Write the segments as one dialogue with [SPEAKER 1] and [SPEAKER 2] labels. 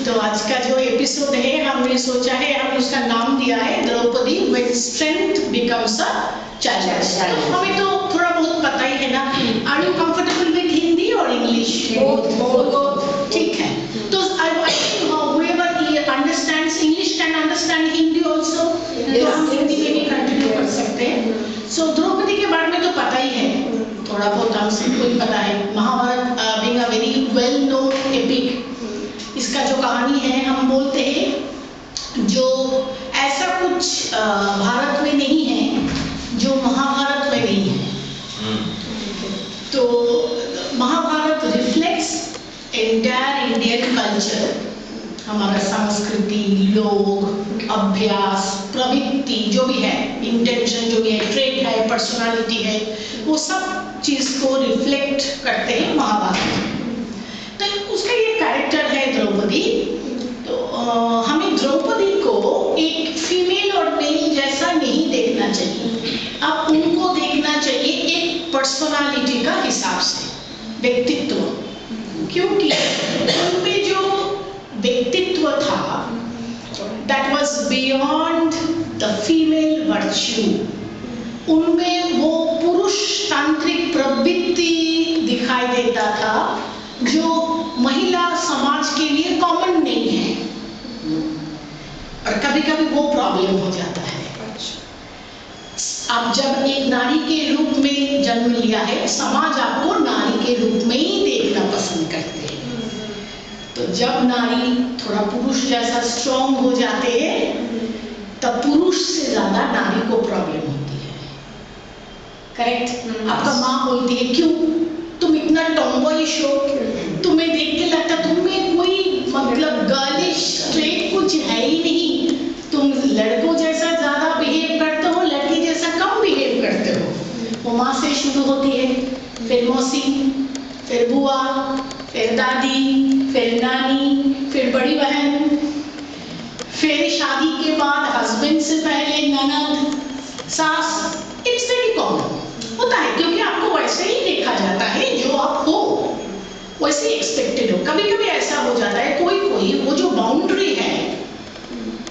[SPEAKER 1] तो आज का जो एपिसोड है हमने सोचा है, हमने उसका नाम दिया है Draupadi when strength becomes a challenge. तो हमें तो थोड़ा बहुत पता ही है ना। Are you comfortable with Hindi और इंग्लिश? बोथ ठीक है। तो I think whoever understands English can understand Hindi also। तो हम हिंदी में भी कंटिन्यू कर सकते हैं। सो द्रौपदी के बारे में तो पता ही है, थोड़ा बहुत हम सबको ही पता है। Mahabharat being a very well known epic, इसका जो कहानी है हम बोलते हैं जो ऐसा कुछ भारत में नहीं है जो महाभारत में नहीं है। तो Mahabharata reflects entire Indian culture, हमारा संस्कृति, लोग, अभ्यास, प्रवृत्ति जो भी है, इंटेंशन जो भी है, ट्रेड है, पर्सनालिटी है, वो सब चीज को रिफ्लेक्ट करते हैं महाभारत। तो उसका ये कैरेक्टर है द्रौपदी। तो हमें द्रौपदी को एक फीमेल और मेल जैसा नहीं देखना चाहिए, अब उनको देखना चाहिए एक पर्सनालिटी का हिसाब से, व्यक्तित्व। क्योंकि उनमें जो व्यक्तित्व था that was beyond the female virtue, उनमें वो पुरुष तांत्रिक प्रवृत्ति दिखाई देता था जो महिला समाज के लिए कॉमन नहीं है, और कभी कभी वो प्रॉब्लम हो जाता है। आप जब एक नारी के रूप में जन्म लिया है, समाज आपको नारी के रूप में ही देखना पसंद करते हैं। तो जब नारी थोड़ा पुरुष जैसा स्ट्रॉन्ग हो जाते हैं, तब पुरुष से ज्यादा नारी को प्रॉब्लम होती है। करेक्ट? आपका माँ बोलती है क्यों तुम इतना टॉमबॉयिश हो, तुम्हें देख के लगता तुम्हें कोई मतलब गर्लिश ट्रेट कुछ है ही नहीं, तुम लड़कों जैसा ज्यादा बिहेव करते हो, लड़की जैसा कम बिहेव करते हो। वो माँ से शुरू होती है, फिर मौसी, फिर बुआ, फिर दादी, फिर नानी, फिर बड़ी बहन, फिर शादी के बाद हस्बैंड से पहले ननद, सास। इट्स वेरी कॉमन होता है, क्योंकि आपको वैसे ही देखा जाता है, जो आप हो वैसे ही एक्सपेक्टेड हो। कभी कभी ऐसा हो जाता है कोई कोई वो जो बाउंड्री है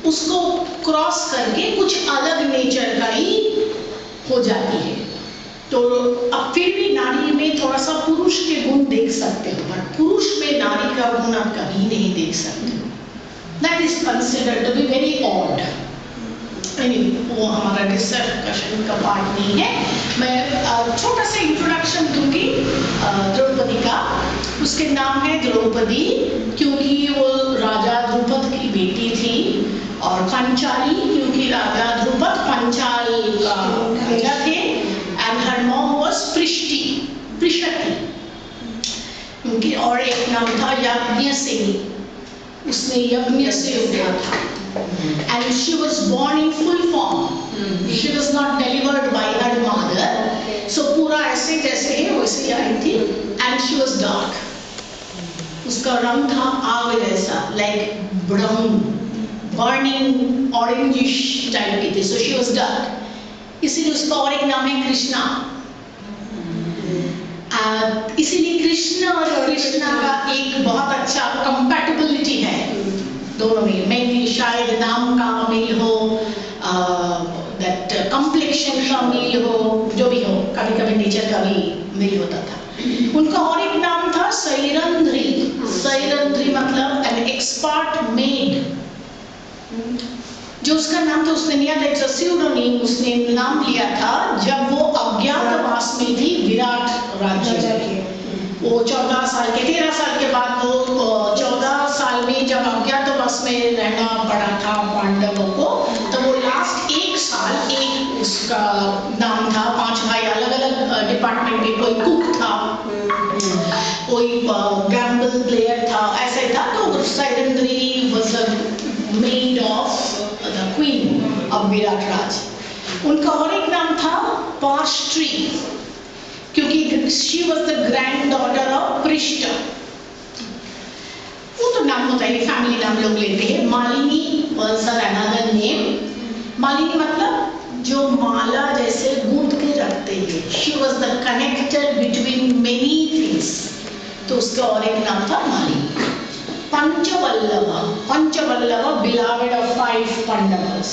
[SPEAKER 1] उसको क्रॉस करके कुछ अलग नेचर का ही हो जाती है। तो अब फिर भी नारी में थोड़ा सा पुरुष के गुण देख सकते हो, पर पुरुष में नारी का गुण आप कभी नहीं देख सकते हो। That is considered to be very odd. वो हमारा डिस्कशन का पार्ट नहीं है। मैं छोटा सा इंट्रोडक्शन दूंगी द्रौपदी का। उसके नाम है द्रौपदी क्योंकि वो राजा द्रुपद की बेटी थी, और पंचाली क्योंकि राजा द्रुपद पंचाल का राजा थे, एंड हर मॉम वाज पृष्टि। उनकी और एक नाम था याज्ञसेनी, उसने यज्ञ से उठा था। And she was born in full form. She was not delivered by her mother. So पूरा ऐसे जैसे है वैसे आई थी, and she was dark. उसका रंग था आग जैसा, like brown, burning, orangish type की थी. So she was dark. इसीलिए उसका और एक नाम है कृष्णा। इसीलिए कृष्ण और कृष्णा का एक बहुत अच्छा कंपैटिबिलिटी है दोनों में। मेनली शायद नाम का मेल हो, दैट कम्प्लेक्शन का मेल हो, जो भी हो, कभी कभी नेचर का भी मेल होता था। उनका और एक नाम था सैरंध्री। सैरंध्री मतलब एन एक्सपर्ट मेड। जो उसका नाम था उसने लिया था, इट्स अ स्यूडोनिम, उसने नाम लिया था जब वो अज्ञातवास में थी विराट राज्य में। वो 14 साल के 13 साल के बाद वो 14 साल में जब अज्ञातवास में रहना पड़ा था पांडवों को, तो वो लास्ट 1 साल एक उसका नाम था। 5 भाई अलग अलग डिपार्टमेंट के, कोई कुक था, कोई गैम्बल प्लेयर था, ऐसे था। तो Sairandhri was maid of the queen of Virat Raj. उनका और एक नाम था पार्श्ट्री क्योंकि she was the granddaughter of पृष्ट। वो तो नाम होता है, फैमिली नाम लोग लेते हैं। Malini was another name। Malini मतलब जो माला जैसे गूंथ के रखते हैं। She was the connector between many things। तो उसका और एक नाम था मालिनी। Panchavallabha beloved of 5 Pandavas.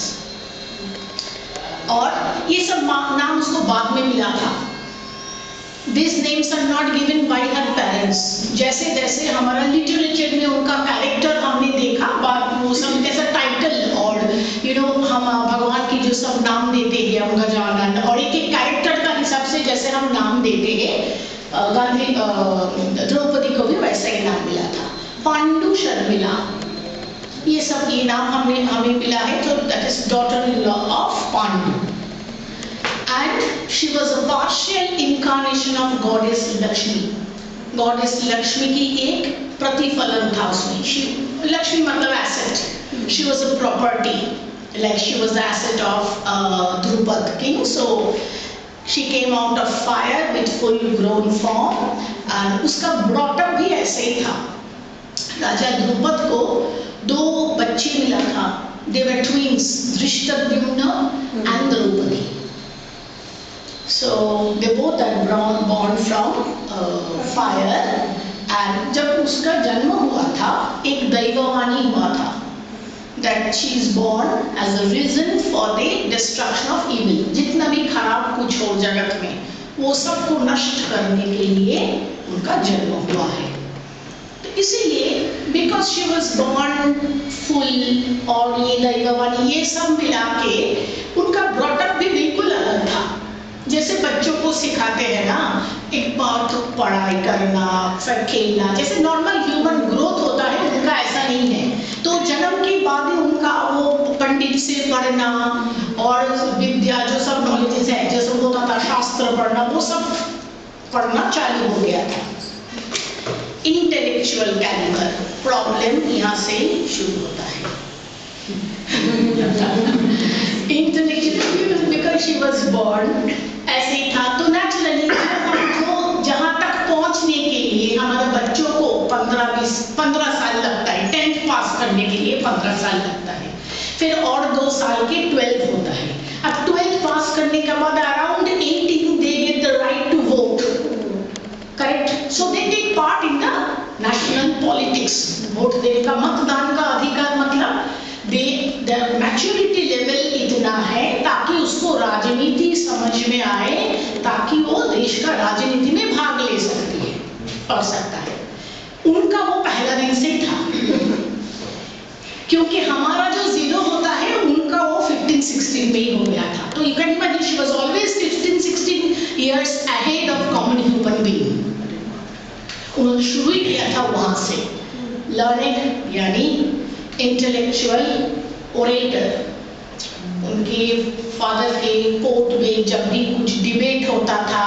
[SPEAKER 1] और ये सब नाम उसको बाद में मिला था। These names are not given by her parents। जैसे जैसे हमारा लिटरेचर में उनका कैरेक्टर हमने देखा, बाद वो सब जैसा टाइटल और हम भगवान की जो सब नाम देते हैं, हम गजानन और एक एक कैरेक्टर का हिसाब से जैसे हम नाम देते हैं, गांधी द्रौपदी को भी वैसा ही नाम मिला था। पांडु शर्मिला, ये सब ये नाम हमें मिला है, तो that is daughter in law of Pandu. And she was a partial incarnation of goddess Lakshmi। goddess Lakshmi की एक प्रतिफलन था उसमें। लक्ष्मी मतलब asset। she was a property, like she was the asset of Drupad king। So she came out of fire with full grown form। and उसका brought up भी ऐसे ही था। राजा द्रुपद को 2 बच्चे मिला था। they were twins, Dhrishtadyumna and Draupadi. So they both are born from fire। and जब उसका जन्म हुआ था, एक दैववाणी हुआ था that she is born as a reason for the destruction of evil। जितना भी खराब कुछ हो जगत में, वो सबको नष्ट करने के लिए उनका जन्म हुआ है। तो इसीलिए because she was born full और ये दैववाणी ये सब मिला के उनका brought up भी बिल्कुल अलग था। जैसे बच्चों को सिखाते हैं ना, एक बार तो पढ़ाई करना, फिर खेलना, जैसे नॉर्मल ह्यूमन ग्रोथ होता है, उनका ऐसा नहीं है। तो जन्म के बाद ही उनका वो पंडित से पढ़ना और विद्या जो सब नॉलेजेस है, जैसे होता था शास्त्र पढ़ना, वो सब पढ़ना चालू हो गया था। इंटेलेक्चुअल कैलिबर प्रॉब्लम यहाँ से शुरू होता है। Intellectual because she was born ऐसे ही था। तो नेचुरली हमको जहाँ तक पहुँचने के लिए हमारे बच्चों को 15 साल लगता है, 10th पास करने के लिए 15 साल लगता है, फिर और 2 साल के 12 होता है। अब 12 पास करने के बाद around 18 they get the right to vote, correct. So they take part in the national politics. Vote देने का, मतदान का अधिकार मतलब their maturity level इतना है ताकि उसको राजनीति समझ में आए, ताकि वो देश का राजनीति में भाग ले सकती है, पढ़ सकता है। उनका वो पहला दिन से था क्योंकि हमारा जो 0 होता है उनका वो 15-16 में ही हो गया था। तो you can imagine she was always 15-16 years ahead of common human being। उन्होंने शुरू ही किया था वहां से, learned यानी इंटेलेक्चुअल ओरेटर। उनके फादर के कोर्ट में जब भी कुछ डिबेट होता था,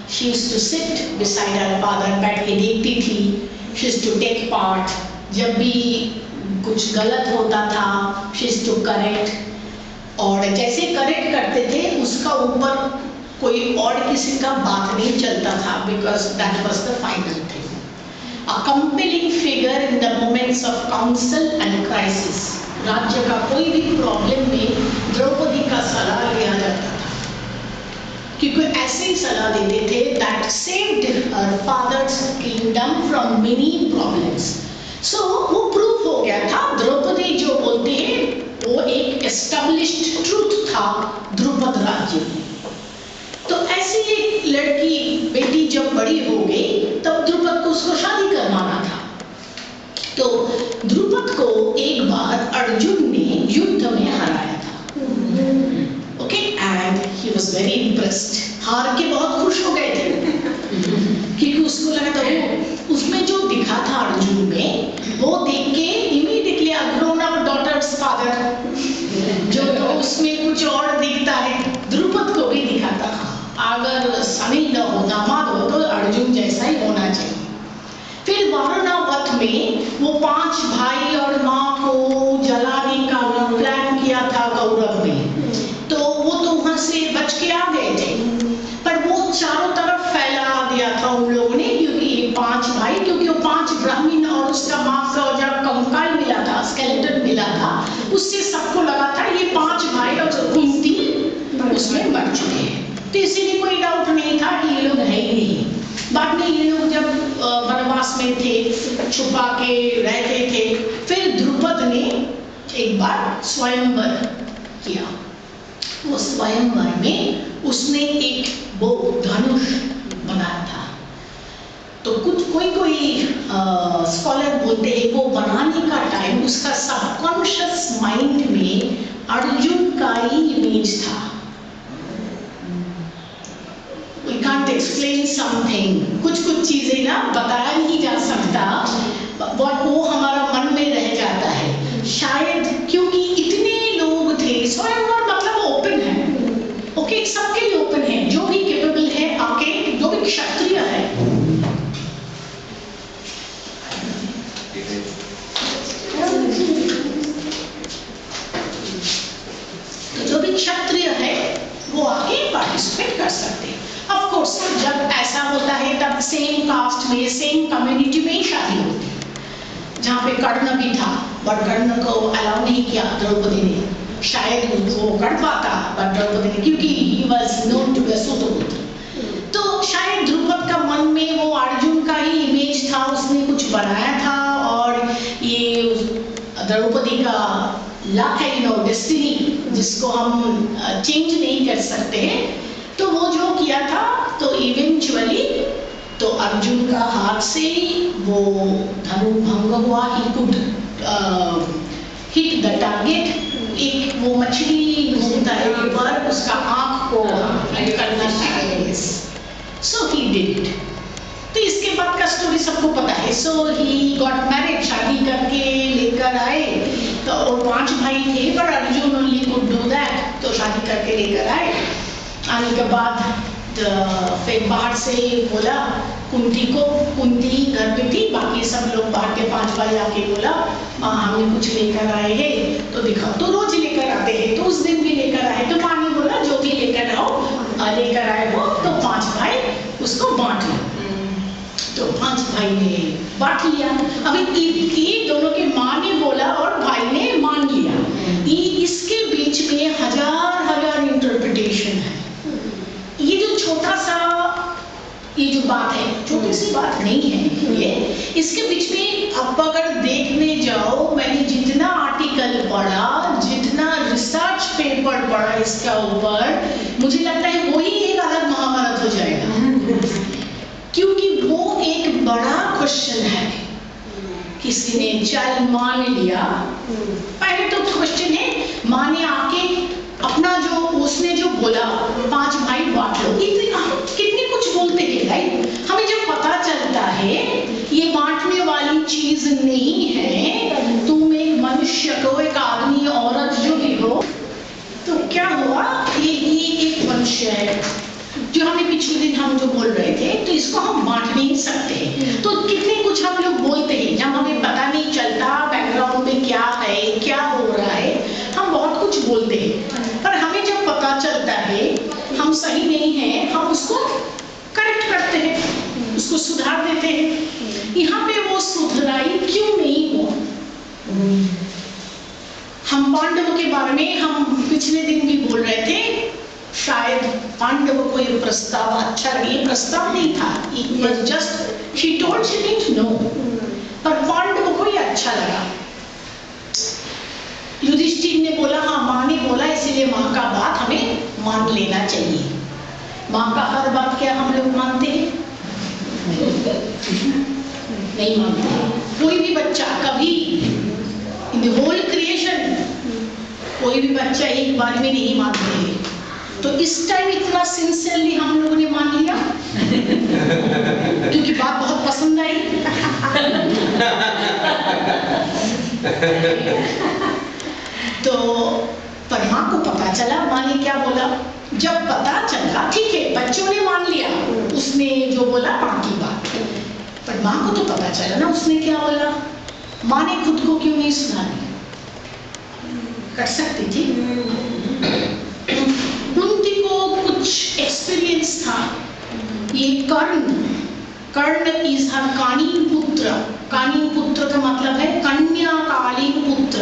[SPEAKER 1] she used to sit beside her father, बैठ के देखती थी। She used to take part. जब भी कुछ गलत होता था, शी यूज्ड टू करेक्ट। और जैसे करेक्ट करते थे उसका ऊपर कोई और किसी का बात नहीं चलता था, because that was the final thing. A compelling figure in the moments of counsel and crisis। राज्य का कोई भी प्रॉब्लम में द्रौपदी का सलाह लिया जाता था, क्योंकि ऐसे ही सलाह देते थे that saved her father's kingdom from many problems। So वो प्रूफ हो गया था, द्रौपदी जो बोलते हैं वो एक established truth था द्रुपद राज्य में। तो ऐसी एक लड़की बेटी जब बड़ी हो गई तब द्रुपद को उसको शादी करवाना था। तो द्रुपद को एक बार अर्जुन ने युद्ध में हराया था, okay, and he was very impressed. हार के बहुत खुश हो गए थे क्योंकि उसको लगा था वो उसमें जो दिखा था अर्जुन में, वो देख के इमीडिएटली अ ग्रोन अप डॉटर्स फादर जो तो उसमें कुछ और दिखता है, द्रुपद को भी दिखा था। अगर सनी न हो, दामाद हो तो अर्जुन जैसा ही होना चाहिए। फिर वारणावत में वो 5 भाई और माँ को जलाने का प्लान किया था कौरव ने, तो वो तो वहां से बच के आ गए थे, पर वो चारों तरफ फैला दिया था उन लोगों ने, क्योंकि ये 5 भाई, क्योंकि वो 5 ब्राह्मण और उसका माँ का जब कंकाल मिला था, स्केलेटन मिला था, उससे सबको लगा था ये 5 भाई और कुंती उसमें मर चुके हैं। तो इसीलिए कोई डाउट नहीं था कि ये लोग है ही नहीं। बाद में ये लोग जब वनवास में थे, छुपा के रहते थे, फिर द्रुपद ने एक बार स्वयंवर किया। वो स्वयंवर में उसने एक वो धनुष बनाया था। तो कुछ कोई स्कॉलर बोलते हैं वो बनाने का टाइम उसका सबकॉन्शियस माइंड में अर्जुन का ही इमेज था। We can't explain something, कुछ चीजें ना बताया नहीं जा सकता, वो हमारा मन में रह जाता है। शायद क्योंकि इतने लोग थे, स्वयंवर मतलब ओपन है, ओके, सबके लिए ओपन है, जो भी कैपेबल है आके, जो भी क्षत्रिय है। तो जो भी क्षत्रिय है वो आके पार्टिसिपेट कर सकते हैं। ऑफ कोर्स जब ऐसा होता है तब सेम कास्ट में, सेम कम्युनिटी में शादी होती है। जहाँ पे कर्ण भी था, बट कर्ण को अलाउ नहीं किया द्रौपदी ने, शायद वो कर पाता बट द्रौपदी ने, क्योंकि he was known to be a सूतपुत्र। तो शायद द्रुपद का मन में वो अर्जुन का ही इमेज था, उसने कुछ बनाया था, और ये द्रौपदी का लक है, यू नो, डेस्टिनी, जिसको हम चेंज नहीं कर सकते। तो वो जो किया था, तो इवेंचुअली तो अर्जुन का हाथ से वो धनु भंग हुआ, he could hit the target. एक वो मछली घूमता है ऊपर, उसका आंख को करना चाहिए, सो ही डिड इट। तो इसके बाद का स्टोरी सबको पता है। सो ही गॉट मैरिड, शादी करके लेकर आए, तो और 5 भाई थे, पर Arjun only could do that, तो शादी करके लेकर आए। आने के बाद फिर बाहर से बोला कुंती को, कुंती घर पे थी, बाकी सब लोग बाहर के 5 भाई आके बोला हमें कुछ लेकर आए हैं, तो दिखाओ। तो रोज लेकर आते हैं, तो उस दिन भी लेकर आए, तो माँ ने बोला जो भी लेकर आओ, लेकर आए हो, तो 5 भाई उसको बांट लो। तो 5 भाई ने बांट लिया। अभी ये दोनों के माँ ने बोला और भाई ने मान लिया। ये इसके बीच में हजार इंटरप्रिटेशन है। ये जो छोटा सा ये जो बात है, छोटी सी बात नहीं है ये, इसके बीच में आप अगर देखने जाओ, मैंने जितना आर्टिकल पढ़ा, जितना रिसर्च पेपर पढ़ा इसका ऊपर, मुझे लगता है वही एक अलग महाभारत हो जाएगा, क्योंकि वो एक बड़ा क्वेश्चन है। किसी ने चल मान लिया, पहले तो क्वेश्चन है, माँ ने आके अपना जो उसने जो बोला 5 भाई बांट लो, कितने कुछ बोलते हैं राइट। हमें जब पता चलता है ये बांटने वाली चीज नहीं है, तुम एक मनुष्य को, एक आदमी औरत जो भी हो, तो क्या हुआ, ये एक मनुष्य है जो हमें पिछले दिन हम जो बोल रहे थे, तो इसको हम बांट नहीं सकते। तो कितने कुछ हम लोग बोलते हैं जब हमें पता नहीं चलता बैकग्राउंड में क्या है, क्या हो रहा है, हम बहुत कुछ बोलते हैं, पर हमें जब पता चलता है हम सही नहीं है, हम उसको करेक्ट करते हैं, उसको सुधार देते हैं। यहाँ पे वो सुधराई क्यों नहीं हुआ? हम पांडवों के बारे में हम पिछले दिन भी बोल रहे थे, शायद पांडवों को ये प्रस्ताव अच्छा लगे, ये प्रस्ताव नहीं था, it was just she told she didn't know, पर पांडवों को ये अच्छा लगा। युधिष्ठिर ने बोला हाँ, माँ ने बोला इसीलिए माँ का बात हमें मान लेना चाहिए। माँ का हर बात क्या हम लोग मानते हैं? नहीं मानते। कोई भी बच्चा कभी इन द होल क्रिएशन कोई भी बच्चा एक बार में नहीं मानते हैं, तो इस टाइम इतना सिंसियरली हम लोगों ने मान लिया क्योंकि बात बहुत पसंद आई। तो पर माँ को पता चला, माँ ने क्या बोला, जब पता चला ठीक है बच्चों ने मान लिया, उसने जो बोला माँ की बात, पर माँ को तो पता चला ना उसने क्या बोला। माँ ने खुद को क्यों नहीं सुधारी? कर सकती थी। कुंती को कुछ एक्सपीरियंस था। ये कर्ण इज हर कालीन पुत्र। कालीन पुत्र का मतलब है कन्याकालीन पुत्र।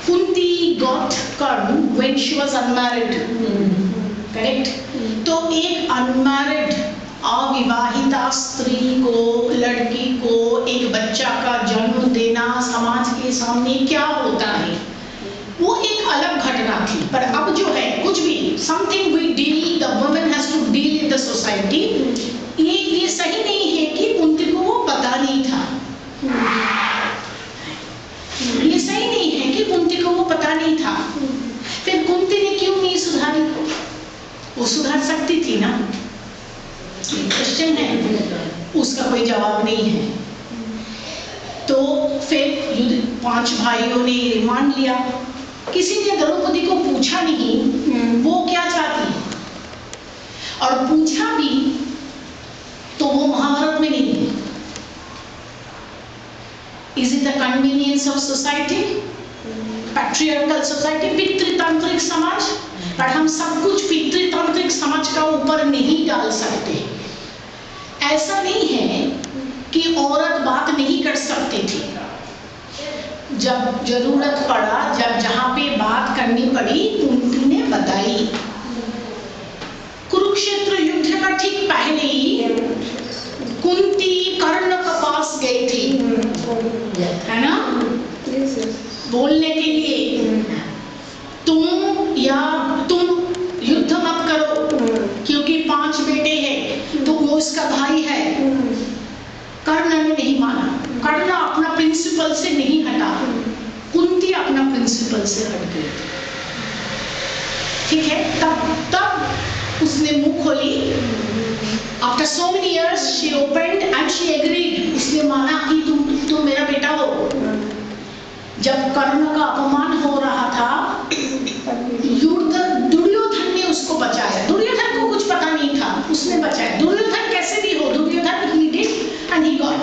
[SPEAKER 1] Kunti got Karn when she was unmarried, correct? तो एक unmarried अविवाहिता स्त्री को, लड़की को एक बच्चा का जन्म देना समाज के सामने क्या होता है, वो एक अलग घटना थी। पर अब जो है कुछ भी something we deal, the woman has to deal in the society, ये सही नहीं है कि कुंती को वो पता नहीं था। ये सही नहीं है कि कुंती को वो पता नहीं था। फिर कुंती ने क्यों नहीं सुधारी? वो सुधार सकती थी ना। क्वेश्चन है, उसका कोई जवाब नहीं है। तो फिर युद्ध 5 भाइयों ने रिमांड लिया। किसी ने द्रौपदी को पूछा नहीं वो क्या चाहती, और पूछा भी तो वो महाभारत में नहीं है। Is it the convenience of society? Patriarchal society, पितृतांत्रिक समाज। पर हम सब कुछ पितृतांत्रिक समाज का ऊपर नहीं डाल सकते। ऐसा नहीं है कि औरत बात नहीं कर सकती थी। जब जरूरत पड़ा, जब जहां पे बात करनी पड़ी, कुंती ने बताई। कुरुक्षेत्र युद्ध का ठीक पहले ही कुंती कर्ण के पास गई थी, है ना, बोलने के लिए तुम युद्ध मत करो क्योंकि 5 बेटे हैं, तो वो इसका भाई है। कर्ण ने नहीं माना। कर्ण अपना प्रिंसिपल से नहीं हटा, कुंती अपना प्रिंसिपल से हट गई। ठीक है, तब उसने मुंह खोली। After so many years she opened and she agreed. उसने माना कि तुम मेरा बेटा हो। जब कर्ण का अपमान हो रहा था, दुर्योधन ने उसको बचाया। दुर्योधन को कुछ पता नहीं था, उसने बचाया। दुर्योधन कैसे भी हो, Duryodhan he did and he got।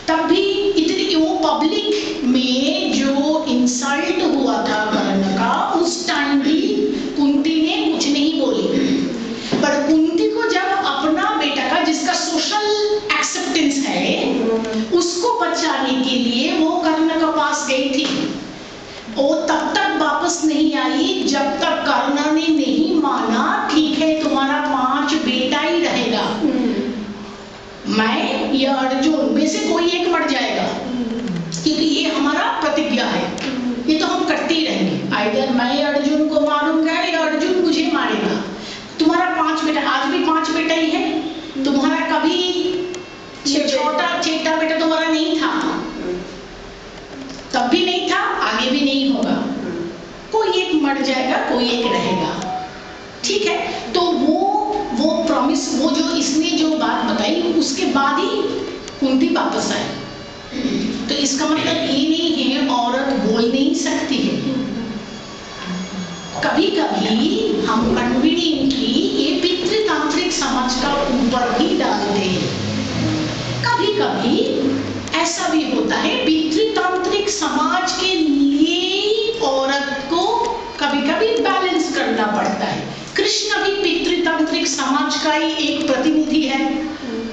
[SPEAKER 1] तब भी इतनी वो पब्लिक में जो इंसल्ट हुआ था कर्ण का, उस टाइम भी कुंती ने कुछ नहीं बोली। पर कुंती को जब अपना बेटा का, जिसका सोशल एक्सेप्टेंस है, उसको बचाने के लिए वो कर्ण के पास गई थी। वो तब तक वापस नहीं आई जब तक कर्ण ने नहीं माना ठीक है तुम्हारा 5 बेटा ही रहेगा, मैं या अर्जुन में से कोई एक मर जाएगा, क्योंकि ये हमारा प्रतिज्ञा है, ये तो हम करते ही रहेंगे। आइदर मैं अर्जुन को मारूंगा या अर्जुन मुझे मारेगा। तुम्हारा 5 बेटा, आज भी 5 बेटा ही है। तुम्हारा कभी छोटा बेटा तुम्हारा नहीं था, तब भी नहीं था, आगे भी नहीं होगा। कोई एक मर जाएगा, कोई एक रहेगा। ठीक है, तो वो प्रॉमिस, वो जो इसने जो बात बताई, उसके बाद ही कुंती वापस आई। तो इसका मतलब ये नहीं है औरत बोल नहीं सकती है। कभी कभी हम कन्वीनियंटली ये पितृतांत्रिक समाज का ऊपर भी डालते हैं। कभी कभी ऐसा भी होता है, पितृतांत्रिक समाज के लिए औरत को कभी कभी बैलेंस करना पड़ता है। कृष्ण भी पितृतांत्रिक समाज का ही एक प्रतिनिधि है,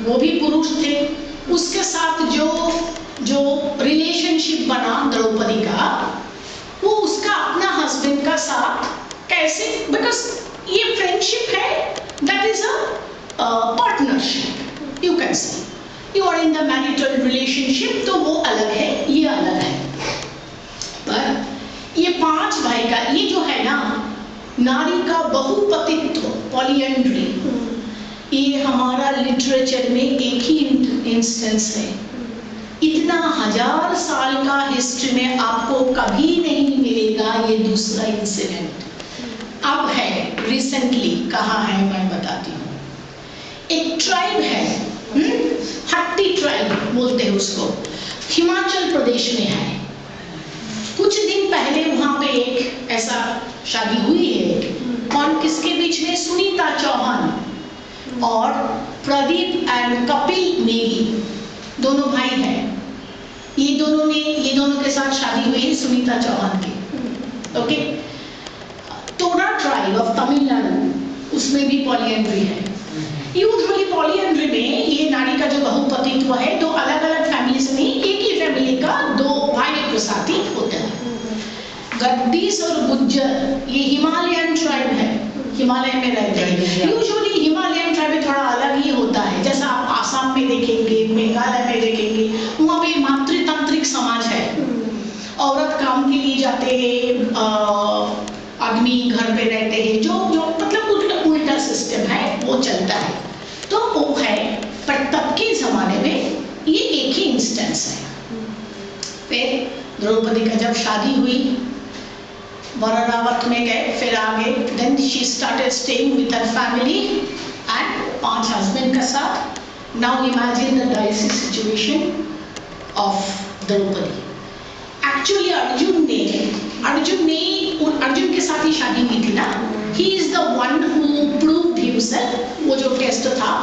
[SPEAKER 1] वो भी पुरुष थे। उसके साथ जो रिलेशनशिप बना द्रौपदी का, वो उसका अपना हस्बैंड का साथ कैसे, बिकॉज ये फ्रेंडशिप है, that is a partnership, you can say you are in the marital relationship, तो वो अलग है, ये अलग है। पर ये 5 भाई का ये जो है ना, नारी का बहुपतित्व, पॉलीएंड्री, ये हमारा लिटरेचर में एक ही इंस्टेंस है। इतना 1000 साल का हिस्ट्री में आपको कभी नहीं मिलेगा ये दूसरा इंसिडेंट। अब है रिसेंटली, कहाँ है मैं बताती हूँ। एक ट्राइब है, हट्टी ट्राइब बोलते हैं उसको, हिमाचल प्रदेश में है। कुछ दिन पहले वहां पे एक ऐसा शादी हुई है। कौन किसके बीच में? सुनीता चौहान और प्रदीप एंड कपिल नेगी, दोनों भाई हैं। ये दोनों के साथ शादी हुई है सुनीता चौहान की। ओके, तोड़ा ट्राइब ऑफ तमिलनाडु, उसमें भी पॉलीएंड्री है। यूजुअली पॉलीएंड्री में ये नारी का जो बहुपतित्व है, 2 अलग अलग फैमिली से नहीं, एक ही फैमिली का 2 भाई के साथ ही होता है। गद्दीस और गुज्जर, ये हिमालयन ट्राइब है। हिमालय में रहते हैं। यूजुअली हिमालयन ट्राइब थोड़ा अलग ही होता है, जैसा आप आसाम में देखेंगे, मेघालय में देखेंगे, वहाँ पे मातृतांत्रिक समाज है। औरत काम के लिए जाते हैं, आदमी घर पे रहते हैं, जो मतलब उल्टा सिस्टम है वो चलता है, तो वो है। पर तब के जमाने में ये एक ही इंस्टेंस है। फिर द्रौपदी का जब शादी हुई, वररावत में गए, फिर आगे then she started staying with her family and 5 husband के साथ। Now imagine the dicey situation of Draupadi. Actually Arjun के साथ ही शादी हुई थी ना। He is the one who proved himself. वो जो टेस्ट था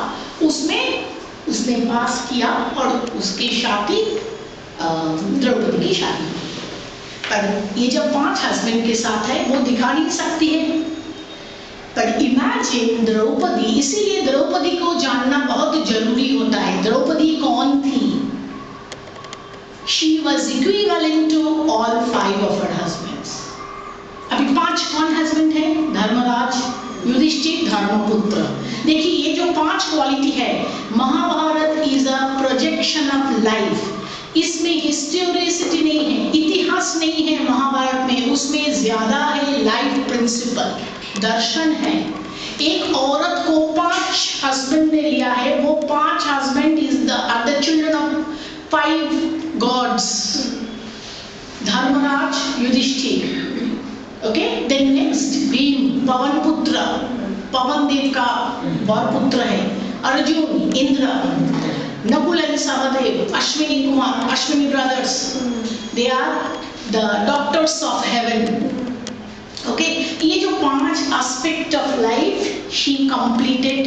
[SPEAKER 1] उसमें उसने पास किया और उसकी शादी द्रौपदी की शादी। पर ये जब 5 हस्बैंड के साथ है वो दिखा नहीं सकती है। पर इमेजिन द्रौपदी, इसीलिए द्रौपदी को जानना बहुत जरूरी होता है। द्रौपदी कौन थी? She was equivalent to all 5 of her husbands. अभी 5 कौन हस्बैंड है? धर्मराज, युधिष्ठिर, धर्मपुत्र। देखिए ये जो 5 क्वालिटी है, Mahabharata is a projection of life. इसमें हिस्टोरिसिटी नहीं है, इतिहास नहीं है महाभारत में, उसमें ज्यादा है लाइफ प्रिंसिपल, दर्शन है। एक औरत को 5 हस्बैंड ने लिया है, वो 5 husband is the children of 5 gods. Dharmaraj, Yudhishthir, okay. Then next Bhim, Pawan पुत्र, पवन देव का वरपुत्र है। Arjun, Indra, Nakul and Sahadev, Ashwini Kumar, Ashwini brothers, they are the doctors of heaven. Okay, ये जो 5 aspect of life she completed,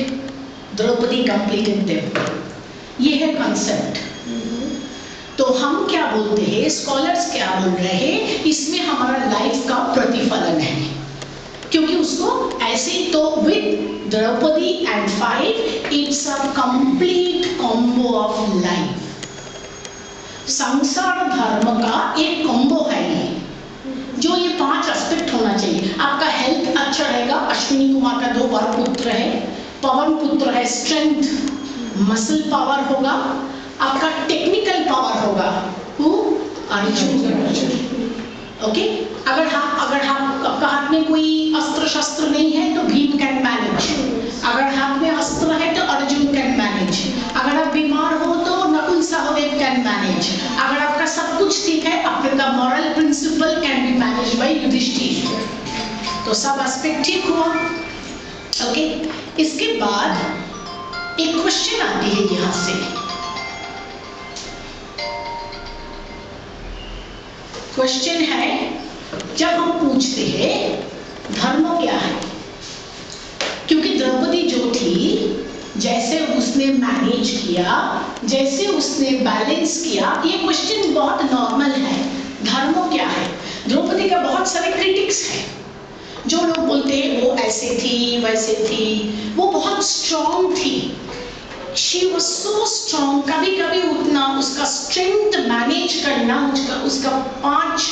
[SPEAKER 1] Draupadi completed them. ये है कंसेप्ट। तो हम क्या बोलते हैं, स्कॉलर्स क्या बोल रहे हैं, इसमें हमारा लाइफ का प्रतिफलन है, क्योंकि उसको ऐसे तो with Draupadi and 5 it's a complete combo of life. संसार धर्म का एक कॉम्बो है ये, जो ये 5 एस्पेक्ट होना चाहिए। आपका हेल्थ अच्छा रहेगा, अश्विनी कुमार का 2 वर पुत्र है, पवन पुत्र है, स्ट्रेंथ मसल पावर होगा, आपका टेक्निकल पावर होगा, अर्जुन। ओके, अगर आपका हाथ में कोई अस्त्र शस्त्र नहीं है तो भीम कैन मैनेज, अगर हाथ में अस्त्र है तो अर्जुन कैन मैनेज, अगर आप बीमार हो तो नकुल सहदेव कैन मैनेज, अगर आपका सब कुछ ठीक है, आपका moral principle can be manage by Yudhishthir. तो सब एस्पेक्ट ठीक हुआ। ओके, इसके बाद एक क्वेश्चन आती है यहां से। क्वेश्चन है, जब हम पूछते हैं धर्म क्या है, क्योंकि द्रौपदी जो थी, जैसे उसने मैनेज किया, जैसे उसने बैलेंस किया, ये क्वेश्चन बहुत नॉर्मल है। धर्म क्या है? द्रौपदी का बहुत सारे क्रिटिक्स हैं, जो लोग बोलते हैं वो ऐसे थी, वैसे थी, वो बहुत स्ट्रॉन्ग थी। She was so strong, कभी कभी उतना उसका स्ट्रेंथ मैनेज करना उसका 5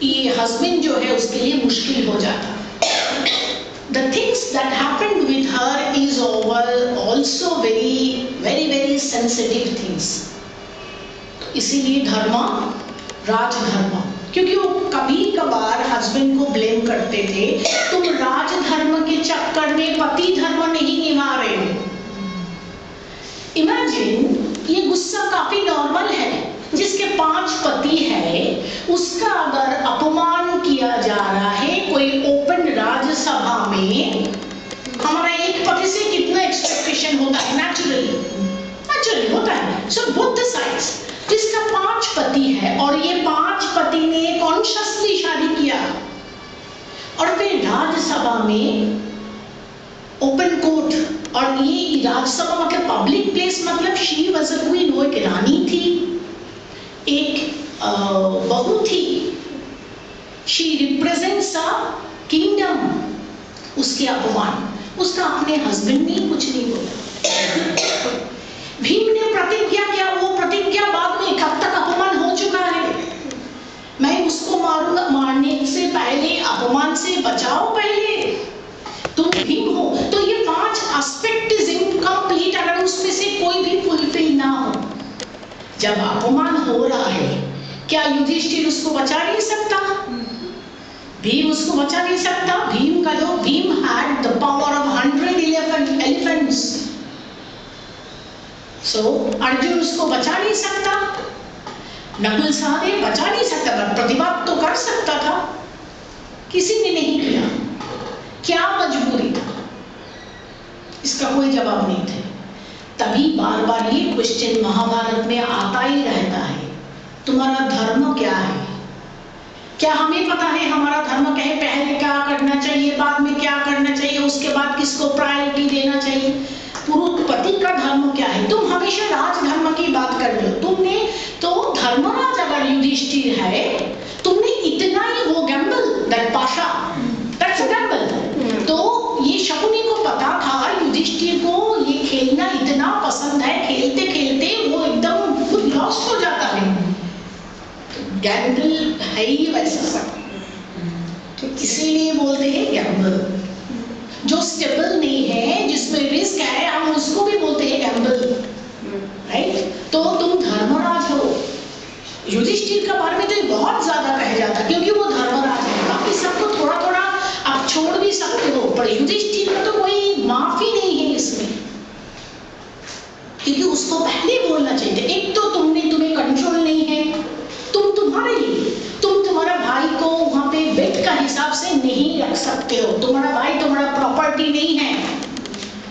[SPEAKER 1] ये हस्बैंड जो है उसके लिए मुश्किल हो जाता। The things that happened with her is also very sensitive things. इसीलिए धर्म, राजधर्म, क्योंकि वो कभी कभार हस्बैंड को ब्लेम करते थे, तुम राजधर्म के चक्कर में पति धर्म नहीं निभा रहे हो। इमेजिन, ये गुस्सा काफी नॉर्मल है। जिसके 5 पति है, उसका अगर अपमान किया जा रहा है कोई ओपन राज्यसभा में, हमारा एक पति से कितना एक्सपेक्टेशन होता है, नेचुरली होता है। सो बोथ द साइड्स, जिसका 5 पति है और ये 5 पति ने कॉन्शियसली शादी किया, और फिर राज्यसभा में ओपन कोर्ट, और ये राज्यसभा मतलब पब्लिक प्लेस, मतलब शी वाज अ क्वीन, वो एक रानी थी, एक बहू थी, शी रिप्रेजेंट्स अ किंगडम। उसके अपमान, उसका अपने हस्बैंड ने कुछ नहीं बोला। भीम ने प्रतिज्ञा किया, वो प्रतिज्ञा बाद में कब तक अपमान हो चुका है, मैं उसको मारूंगा, मारने से पहले अपमान से बचाओ पहले। तो जब अपमान हो रहा है, क्या युधिष्ठिर उसको बचा नहीं सकता? भीम उसको बचा नहीं सकता? भीम का जो Bhim had the power of 100 elephants. So Arjun उसको बचा नहीं सकता, नकुल सहदेव बचा नहीं सकता, पर प्रतिवाद तो कर सकता था, किसी ने नहीं किया। क्या मजबूरी था? इसका कोई जवाब नहीं थे। तभी बार बार ये क्वेश्चन महाभारत में आता ही रहता है, तुम्हारा धर्म क्या है? क्या हमें पता है हमारा धर्म क्या है? पहले क्या करना चाहिए, बाद में क्या करना चाहिए, उसके बाद किसको प्रायोरिटी देना चाहिए? पुरुषपति का धर्म क्या है? तुम हमेशा राजधर्म की बात कर रहे हो। तुमने तो धर्मराज अगर युधिष्ठिर है, तुमने इतना ही वो Gamble, that Pasha, that's a gamble. तो ये शकुनी को पता था युधिष्ठिर को ये खेलना इतना पसंद है, खेलते खेलते वो एकदम खुद लॉस्ट हो जाता है। गैम्बल है ही वैसा सब, इसीलिए बोलते हैं गैम्बल। जो स्टेबल नहीं है, जिसमें रिस्क है, हम उसको भी बोलते हैं गैम्बल, राइट? तो तुम धर्मराज हो। युधिष्ठिर का बारे में तो ये बहुत ज्यादा कहा जाता क्योंकि वो धर्मराज है। बाकी सबको थोड़ा थोड़ा आप छोड़ भी सकते हो, पर युधिष्ठिर का तो कोई माफी नहीं है इसमें, क्योंकि उसको पहले बोलना चाहिए। एक तो तुम्हें कंट्रोल नहीं है, तुम तुम्हारा भाई को वहां पे बेट का हिसाब से नहीं रख सकते हो। तुम्हारा भाई तुम्हारा प्रॉपर्टी नहीं है,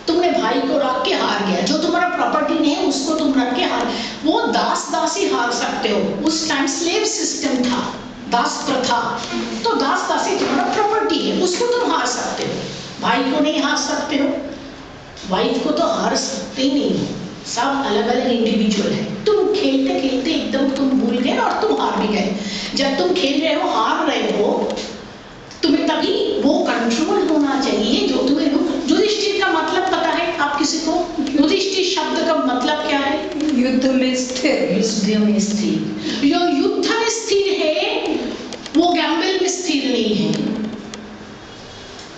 [SPEAKER 1] तुमने भाई को रख के हार गया। जो तुम्हारा प्रॉपर्टी नहीं है उसको तुम रख के हार, वो दास दासी हार सकते हो। उस टाइम स्लेव सिस्टम था, दास प्रथा, तो दास दासी तुम्हारा प्रॉपर्टी है, उसको तुम हार सकते हो। भाई को नहीं हार सकते हो, वाइफ को तो हार सकते ही नहीं हो। सब अलग अलग इंडिविजुअल है। तुम खेलते खेलते एकदम तुम भूल गए और तुम हार भी गए। जब तुम खेल रहे हो, हार रहे हो, तुम्हें तभी वो कंट्रोल होना चाहिए जो तुम्हें। युधिष्ठिर का मतलब पता है आप किसी को? युधिष्ठिर शब्द का मतलब क्या है?
[SPEAKER 2] युद्ध में स्थिर।
[SPEAKER 1] युद्ध में स्थिर। जो युद्ध में स्थिर है वो गैम्बल में स्थिर नहीं है।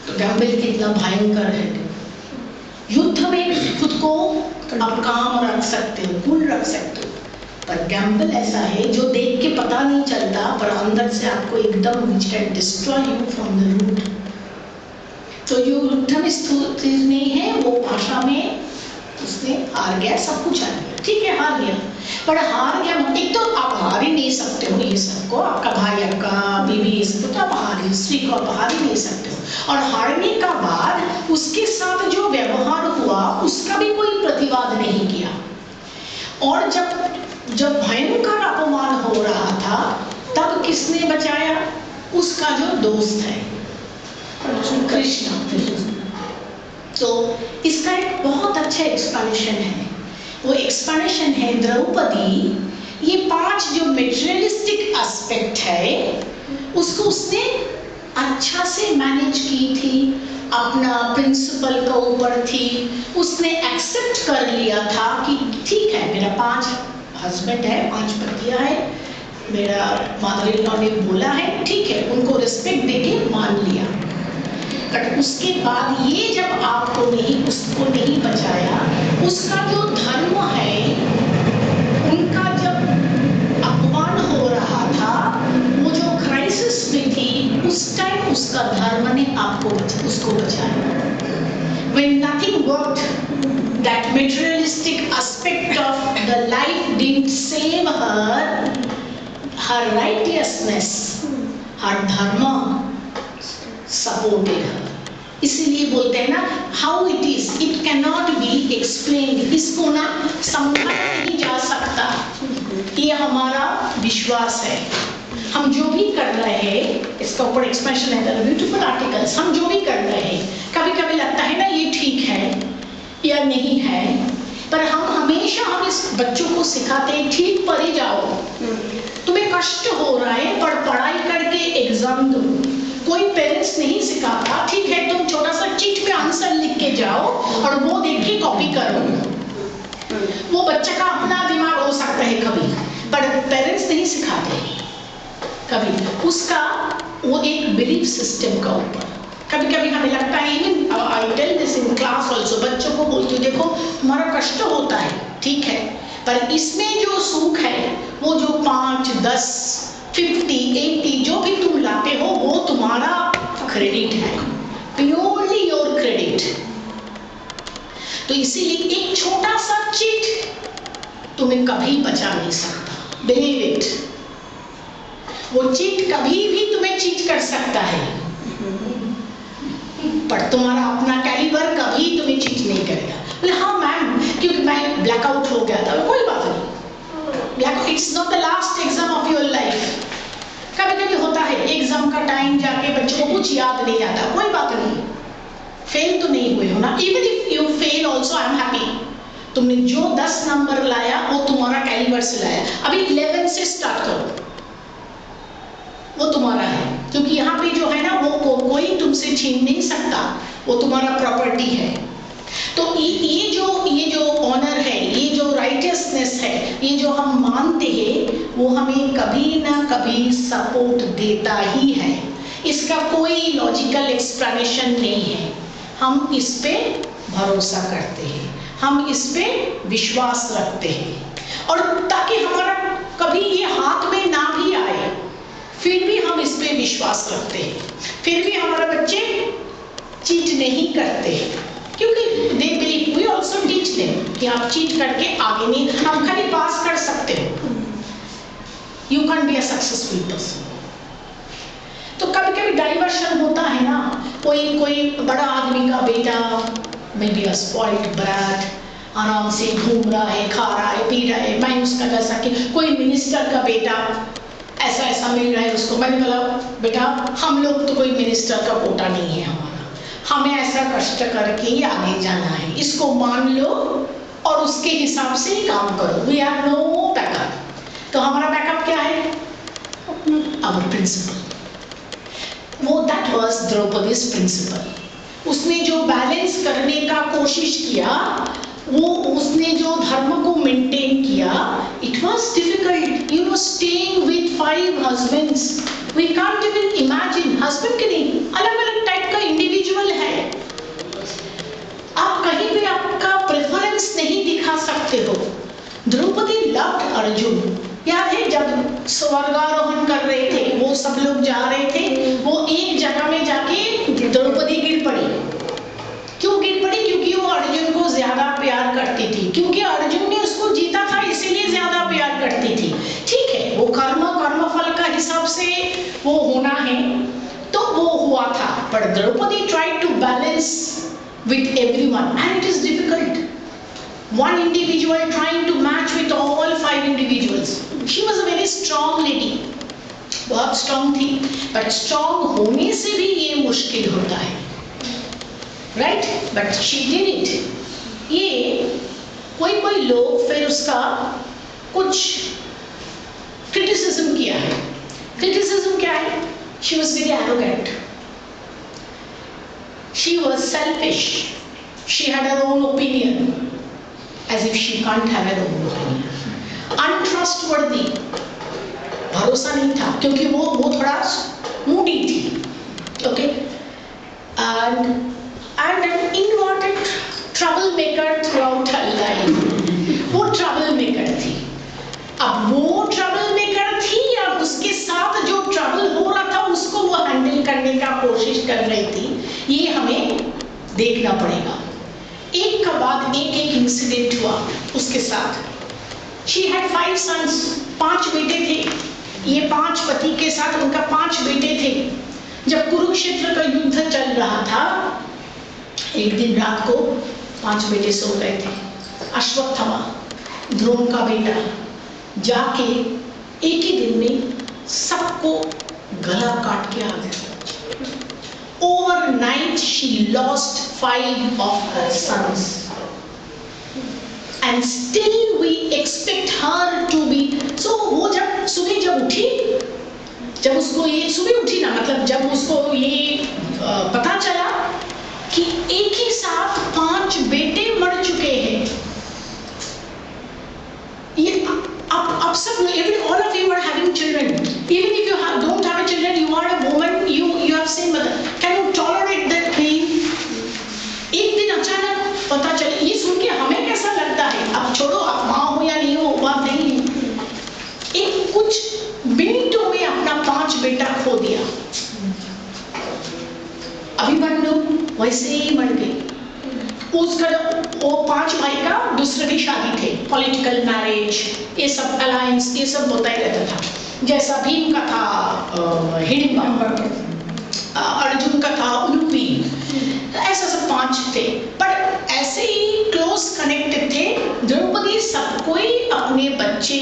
[SPEAKER 1] तो गैम्बल कितना भयंकर है। युद्ध में खुद को आप काम रख सकते हो, कूल रख सकते हो, पर गैम्बल ऐसा है जो देख के पता नहीं चलता, पर अंदर से आपको एकदम which can destroy you from the root। तो युद्ध में स्थिर नहीं है, वो भाषा में उसने हार गया, सब कुछ हार गया, ठीक है हार गया, पर हार गया मतलब एक तो आप हार ही नहीं सकते हो। ये सबको, आपका भाई, आपका बीवी, ये सबको तो आप हार, स्त्री को आप हार ही नहीं सकते हो। और हारने का बाद उसके साथ जो व्यवहार हुआ उसका भी कोई प्रतिवाद नहीं किया। और जब भयंकर अपमान हो रहा था तब किसने बचाया? उसका जो दोस्त है कृष्ण। तो इसका एक बहुत अच्छा एक्सप्लेनेशन है। वो एक्सप्लेनेशन है द्रौपदी, ये 5 जो मेटेरियलिस्टिक एस्पेक्ट है उसको उसने अच्छा से मैनेज की थी, अपना प्रिंसिपल का ऊपर थी, उसने एक्सेप्ट कर लिया था कि ठीक है मेरा 5 हस्बैंड है, 5 पतियां है, मेरा मदर इन लॉ ने बोला है, ठीक है, उनको रिस्पेक्ट देके मान लिया। बट उसके बाद ये जब आपको उसको नहीं बचाया, उसका जो धर्म है, उनका जब अपमान हो रहा था, वो जो क्राइसिस में थी, उस टाइम उसका धर्म ने उसको बचाया। When nothing worked, that materialistic aspect of the life didn't save her, her righteousness, her dharma supported her। इसीलिए बोलते हैं ना, how it is, it cannot be explained। इसको ना समझा नहीं जा सकता। ये हमारा विश्वास है। हम जो भी कर रहे हैं, इसका ऊपर एक्सप्रेशन है, ब्यूटीफुल आर्टिकल्स, हम जो भी कर रहे हैं, कभी कभी लगता है ना ये ठीक है या नहीं है, पर हम इस बच्चों को सिखाते हैं ठीक पर ही जाओ। तुम्हें कष्ट हो रहा है पर पढ़ाई करके एग्जाम दो। कोई पेरेंट्स नहीं सिखाता, ठीक है तुम छोटा सा चिट पे आंसर लिख के जाओ और वो देख के कॉपी करो। वो बच्चे का अपना दिमाग हो सकता है कभी, पर पेरेंट्स नहीं सिखाते कभी। उसका वो एक बिलीफ सिस्टम का ऊपर कभी कभी हमें लगता है, even I tell this in class also, बच्चों को बोलती हूँ देखो तुम्हारा कष्ट होता है ठीक है, पर इसमें जो सुख है वो जो 5, 10, 50, 80 जो भी तुम लाते हो वो तुम्हारा क्रेडिट है, प्योरली योर क्रेडिट। तो इसीलिए एक छोटा सा चीट तुम्हें कभी बचा नहीं सकता, बिलीव इट। वो चीट कभी भी तुम्हें चीट कर सकता है, पर तुम्हारा अपना कैलिबर कभी तुम्हें चीट नहीं करेगा। बोले हाँ मैम, क्योंकि मैं ब्लैकआउट हो गया था। कोई बात नहीं, blackout it's not the last exam of your life. कभी कभी होता है एग्जाम का टाइम जाके बच्चों को कुछ याद नहीं आता, कोई बात नहीं, फेल तो नहीं हुए हो ना। Even if you fail also I am happy. तुमने जो 10 नंबर लाया वो तुम्हारा कैलिबर से लाया। अभी 11 से स्टार्ट करो, वो तुम्हारा है, क्योंकि यहाँ पे जो है ना वो कोई तुमसे छीन नहीं सकता, वो तुम्हारा प्रॉपर्टी है। तो ये जो ऑनर है, ये जो राइटियसनेस है, ये जो हम मानते हैं, वो हमें कभी ना कभी सपोर्ट देता ही है। इसका कोई लॉजिकल एक्सप्लेनेशन नहीं है। हम इस पे भरोसा करते हैं, हम इस पे विश्वास रखते हैं, और ताकि हमारा कभी ये हाथ में ना भी आए, फिर भी हम इस पे विश्वास रखते हैं, फिर भी हमारे बच्चे चीट नहीं करते, क्योंकि they believe, we also teach them कि आप चीट करके आगे नहीं, हम खाली पास कर सकते हो, you can be a successful person. तो कभी कभी डाइवर्शन होता है ना, कोई बड़ा आदमी का बेटा may be a spoiled brat, आराम से घूम रहा है, खा रहा है, पी रहा है, मैं उसका जैसा कि कोई मिनिस्टर का बेटा ऐसा ऐसा मिल रहा है उसको। मैंने बोला बेटा हम लोग तो कोई मिनिस्टर का कोटा नहीं है हमारा, हमें ऐसा कष्ट करके ही आगे जाना है, इसको मान लो और उसके हिसाब से ही काम करो। We have no backup. तो हमारा बैकअप क्या है? Our principle. वो दैट वाज द्रौपदीज प्रिंसिपल। उसने जो बैलेंस करने का कोशिश किया, वो उसने जो धर्म को मेंटेन किया, it was difficult, you know, staying with 5 husbands. We can't even imagine, husband के नहीं, अलग अलग टाइप का इंडिविजुअल है। आप कहीं भी आपका प्रेफरेंस नहीं दिखा सकते हो। द्रौपदी लव्ड अर्जुन। याद है जब स्वर्गारोहण कर रहे थे, वो सब लोग जा रहे थे, वो एक जगह में जाके द्रौपदी गिर पड़ी। क्यों गिर पड़ी? क्योंकि वो अर्जुन को ज्यादा प्यार करती थी, क्योंकि अर्जुन ने उसको जीता था इसीलिए ज्यादा प्यार करती थी। ठीक है, वो कर्म फल का हिसाब से वो होना है तो वो हुआ था, पर Draupadi tried to balance with everyone and it is difficult. One individual trying to match with all 5 individuals. She was a very strong lady. बहुत strong थी, but strong होने से भी ये मुश्किल होता है, right? But she did it. ये कोई लोग फिर उसका कुछ criticism किया है। Criticism क्या है? She was very arrogant. She was selfish. She had her own opinion. As if she can't have her own opinion. Untrustworthy, भरोसा नहीं था, क्योंकि वो थोड़ा मूडी थी, okay? And an inverted troublemaker throughout her life. वो troublemaker थी। अब वो troublemaker थी या उसके साथ जो trouble हो रहा था उसको वो हैंडल करने का कोशिश कर रही थी, ये हमें देखना पड़ेगा। एक का बाद एक इंसिडेंट हुआ उसके साथ। She had 5 sons, 5 बेटे थे। ये 5 पति के साथ उनका 5 बेटे थे। जब कुरुक्षेत्र का युद्ध चल रहा था, एक दिन रात को 5 बेटे सो गए थे। अश्वत्थामा, द्रोण का बेटा, जाके एक ही दिन में सबको गला काट के आ गया। Overnight she lost 5 of her sons, and still we expect her to be. So वो जब सुबह उठी, जब उसको ये सुबह उठी ना, मतलब जब उसको ये पता चला कि एक ही साथ 5 बेटे मर चुके हैं, ये अब सब all of you are having children. Even if you don't have a children, you are a woman, you have seen mother. Can you tolerate that pain? एक दिन अचानक पता चले, ये सुन के हमें कैसा लगता है? अब छोड़ो आप माँ हो या नहीं हो, अभिमन्यु वैसे ही मर गए। उसका वो 5 भाई का दूसरे भी शादी थे, पॉलिटिकल मैरिज, ये सब अलायंस, ये सब होता ही रहता था। जैसा भीम का था हिडिंबा, अर्जुन का था उलूपी, ऐसा सब 5 थे। पर ऐसे ही क्लोज कनेक्टेड थे। द्रौपदी सबको ही अपने बच्चे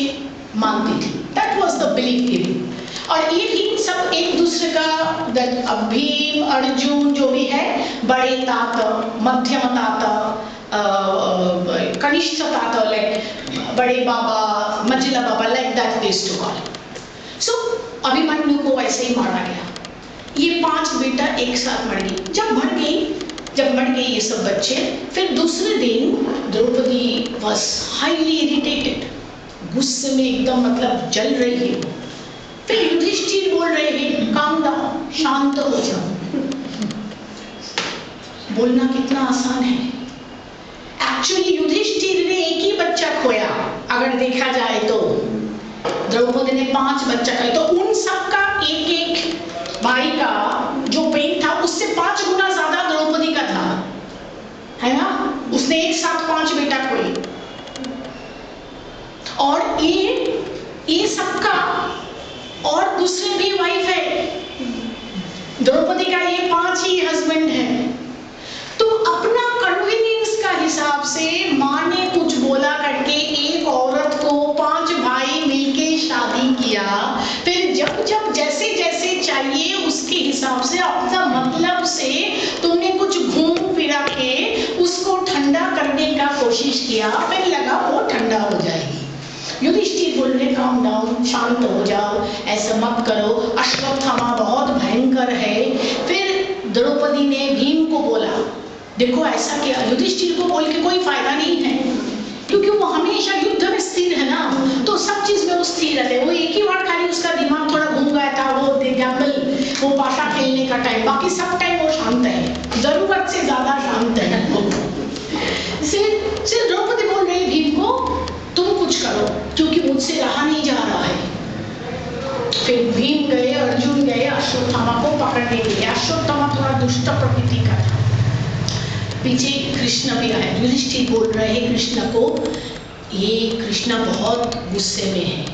[SPEAKER 1] मानती थी। That was the belief giving. और ये भी सब एक दूसरे का, भीम अर्जुन जो भी है, बड़े तात, मध्यम तात, कनिष्ठ तात, लाइक बड़े बाबा, मझिला बाबा, like that they used to call. So Abhimanyu को वैसे ही मारा गया। ये 5 बेटा एक साथ मर गई। जब मर गई ये सब बच्चे, फिर दूसरे दिन द्रौपदी वाज हाईली इरिटेटेड, गुस्से में एकदम मतलब जल रही है। फिर युधिष्ठिर बोल रहे हैं काम डाउन, शांत हो जाओ। बोलना कितना आसान है। एक्चुअली युधिष्ठिर ने एक ही बच्चा खोया, अगर देखा जाए तो। द्रौपदी ने 5 बच्चा खोए, तो उन सब का एक भाई का जो पेन था उससे 5 गुना ज्यादा द्रौपदी का था, है ना। उसने एक साथ 5 बेटा खोए। और ये सबका और दूसरे भी वाइफ है। द्रौपदी का ये 5 ही हस्बैंड है। तो अपना कन्वीनियंस का हिसाब से माँ ने कुछ बोला करके एक औरत को 5 भाई मिलके शादी किया। फिर जब जैसे जैसे चाहिए उसके हिसाब से, अपना मतलब से तुमने कुछ घूम फिरा के उसको ठंडा करने का कोशिश किया, फिर लगा वो ठंडा हो जाएगी। युधिष्ठिर बोल रहे काम डाउन, शांत हो जाओ, ऐसा मत करो, अश्वत्थामा बहुत भयंकर है। फिर द्रौपदी ने भीम को बोला, देखो ऐसा किया। युधिष्ठिर को बोल के कोई फायदा नहीं है, क्योंकि वो हमेशा युद्ध में स्थिर है ना, तो सब चीज में वो स्थिर रहते। वो एक ही बार खाली उसका दिमाग थोड़ा घूम गया था, वो गैम्बल, वो पाशा खेलने का टाइम, बाकी सब टाइम वो शांत है, जरूरत से ज्यादा शांत है। सिर्फ द्रौपदी बोल रही भीम को, तुम कुछ करो, क्योंकि मुझसे रहा नहीं जा रहा है। फिर भीम गए, अर्जुन गए अश्वत्थामा को पकड़ने के लिए। अश्वत्थामा थोड़ा दुष्ट प्रकृति का था। पीछे कृष्ण भी आए। युधिष्ठिर बोल रहे हैं कृष्ण को, ये कृष्ण बहुत गुस्से में है।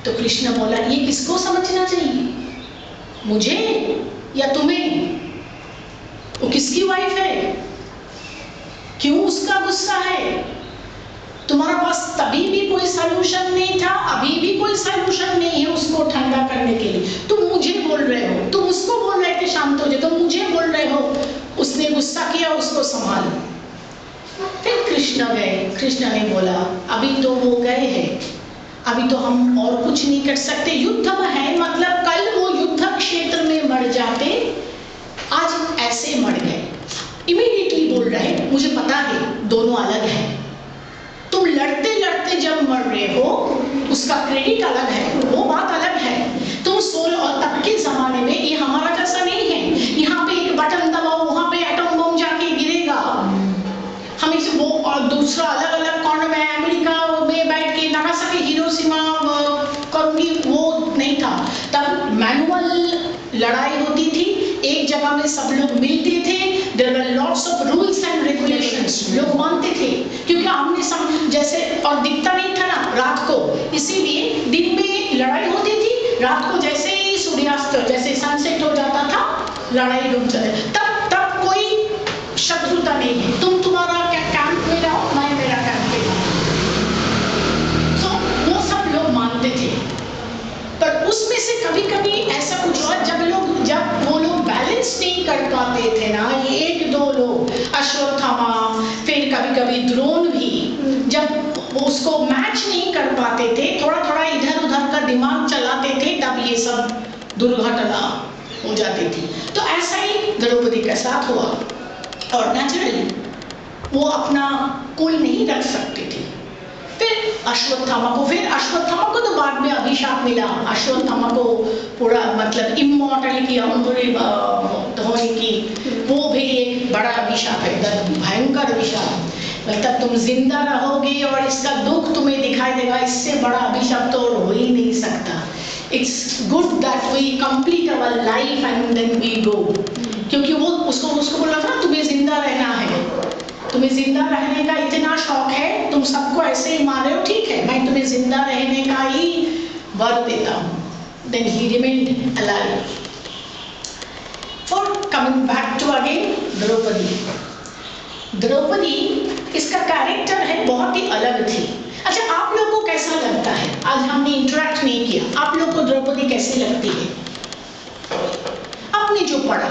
[SPEAKER 1] तो कृष्ण बोला, ये किसको समझना चाहिए, मुझे या तुम्हें? वो किसकी वाइफ है, क्यों उसका गुस्सा है? तुम्हारे पास तभी भी कोई सलूशन नहीं था, अभी भी कोई सलूशन नहीं है उसको ठंडा करने के लिए। तुम मुझे बोल रहे हो, तुम उसको बोल रहे थे शांत हो जाए, तुम मुझे बोल रहे हो उसने गुस्सा किया, उसको संभालो। फिर कृष्ण गए। कृष्ण ने बोला, अभी तो वो गए हैं, अभी तो हम और कुछ नहीं कर सकते। युद्ध में है, मतलब कल वो युद्ध क्षेत्र में मर जाते, आज ऐसे मर गए। इमीडिएटली बोल रहे, मुझे पता है दोनों अलग है। तुम लड़ते लड़ते जब मर रहे हो उसका क्रेडिट अलग है, वो बात अलग है। तुम सोलो, और तब के जमाने में ये हमारा जैसा नहीं है, यहाँ पे एक बटन दबाओ वहां पे एटम बम जाके गिरेगा। हमें वो और दूसरा अलग अलग कॉर्नर में अमेरिका में बैठ के नागासाकी हिरोशिमा करूंगी, वो नहीं था। तब मैनुअल लड़ाई होती थी, एक जगह में सब लोग मिलते थे। There were lots of rules and regulations, लोग मानते थे, क्योंकि हमने सब जैसे, और दिखता नहीं था ना रात को, इसीलिए दिन में लड़ाई होती थी, रात को जैसे ही सूर्यास्त, जैसे सनसेट हो जाता था, लड़ाई रुक जाती। तब कोई शत्रुता नहीं है, तुम तुम्हारा क्या कैंप में रहो, मैं मेरा कैंप में रहो। तो वो सब लोग मानते थे। पर उसमें से कभी कभी ऐसा कुछ हुआ, जब वो लोग बैलेंस नहीं कर पाते थे ना, ये 1-2 लोग, अश्वत्थामा, फिर कभी कभी द्रोण भी, जब वो उसको मैच नहीं कर पाते थे, थोड़ा थोड़ा इधर उधर का दिमाग चलाते थे, तब ये सब दुर्घटना हो जाती थी। तो ऐसा ही द्रौपदी के साथ हुआ। और नेचुरली वो अपना कुल नहीं रख सकती थी। फिर अश्वत्थामा को तो बाद में अभिशाप मिला। अश्वत्थामा को पूरा मतलब इमॉर्टलिटी होने की, वो भी एक बड़ा अभिशाप है, भयंकर अभिशाप। मतलब तुम जिंदा रहोगे और इसका दुख तुम्हें दिखाई देगा, इससे बड़ा अभिशाप तो हो ही नहीं सकता। It's good that we complete our life and then we go, क्योंकि वो उसको बोला था तुम्हें जिंदा रहना है, तुम्हें जिंदा रहने का इतना शौक है, तुम सबको ऐसे ही मार रहे हो, ठीक है मैं तुम्हें जिंदा रहने का ही वर देता हूँ। Then he remained alive. For coming back to again Draupadi, Draupadi इसका कैरेक्टर है बहुत ही अलग थी। अच्छा आप लोगों को कैसा लगता है, आज हमने इंटरेक्ट नहीं किया, आप लोग को द्रौपदी कैसी लगती है? आपने जो पढ़ा,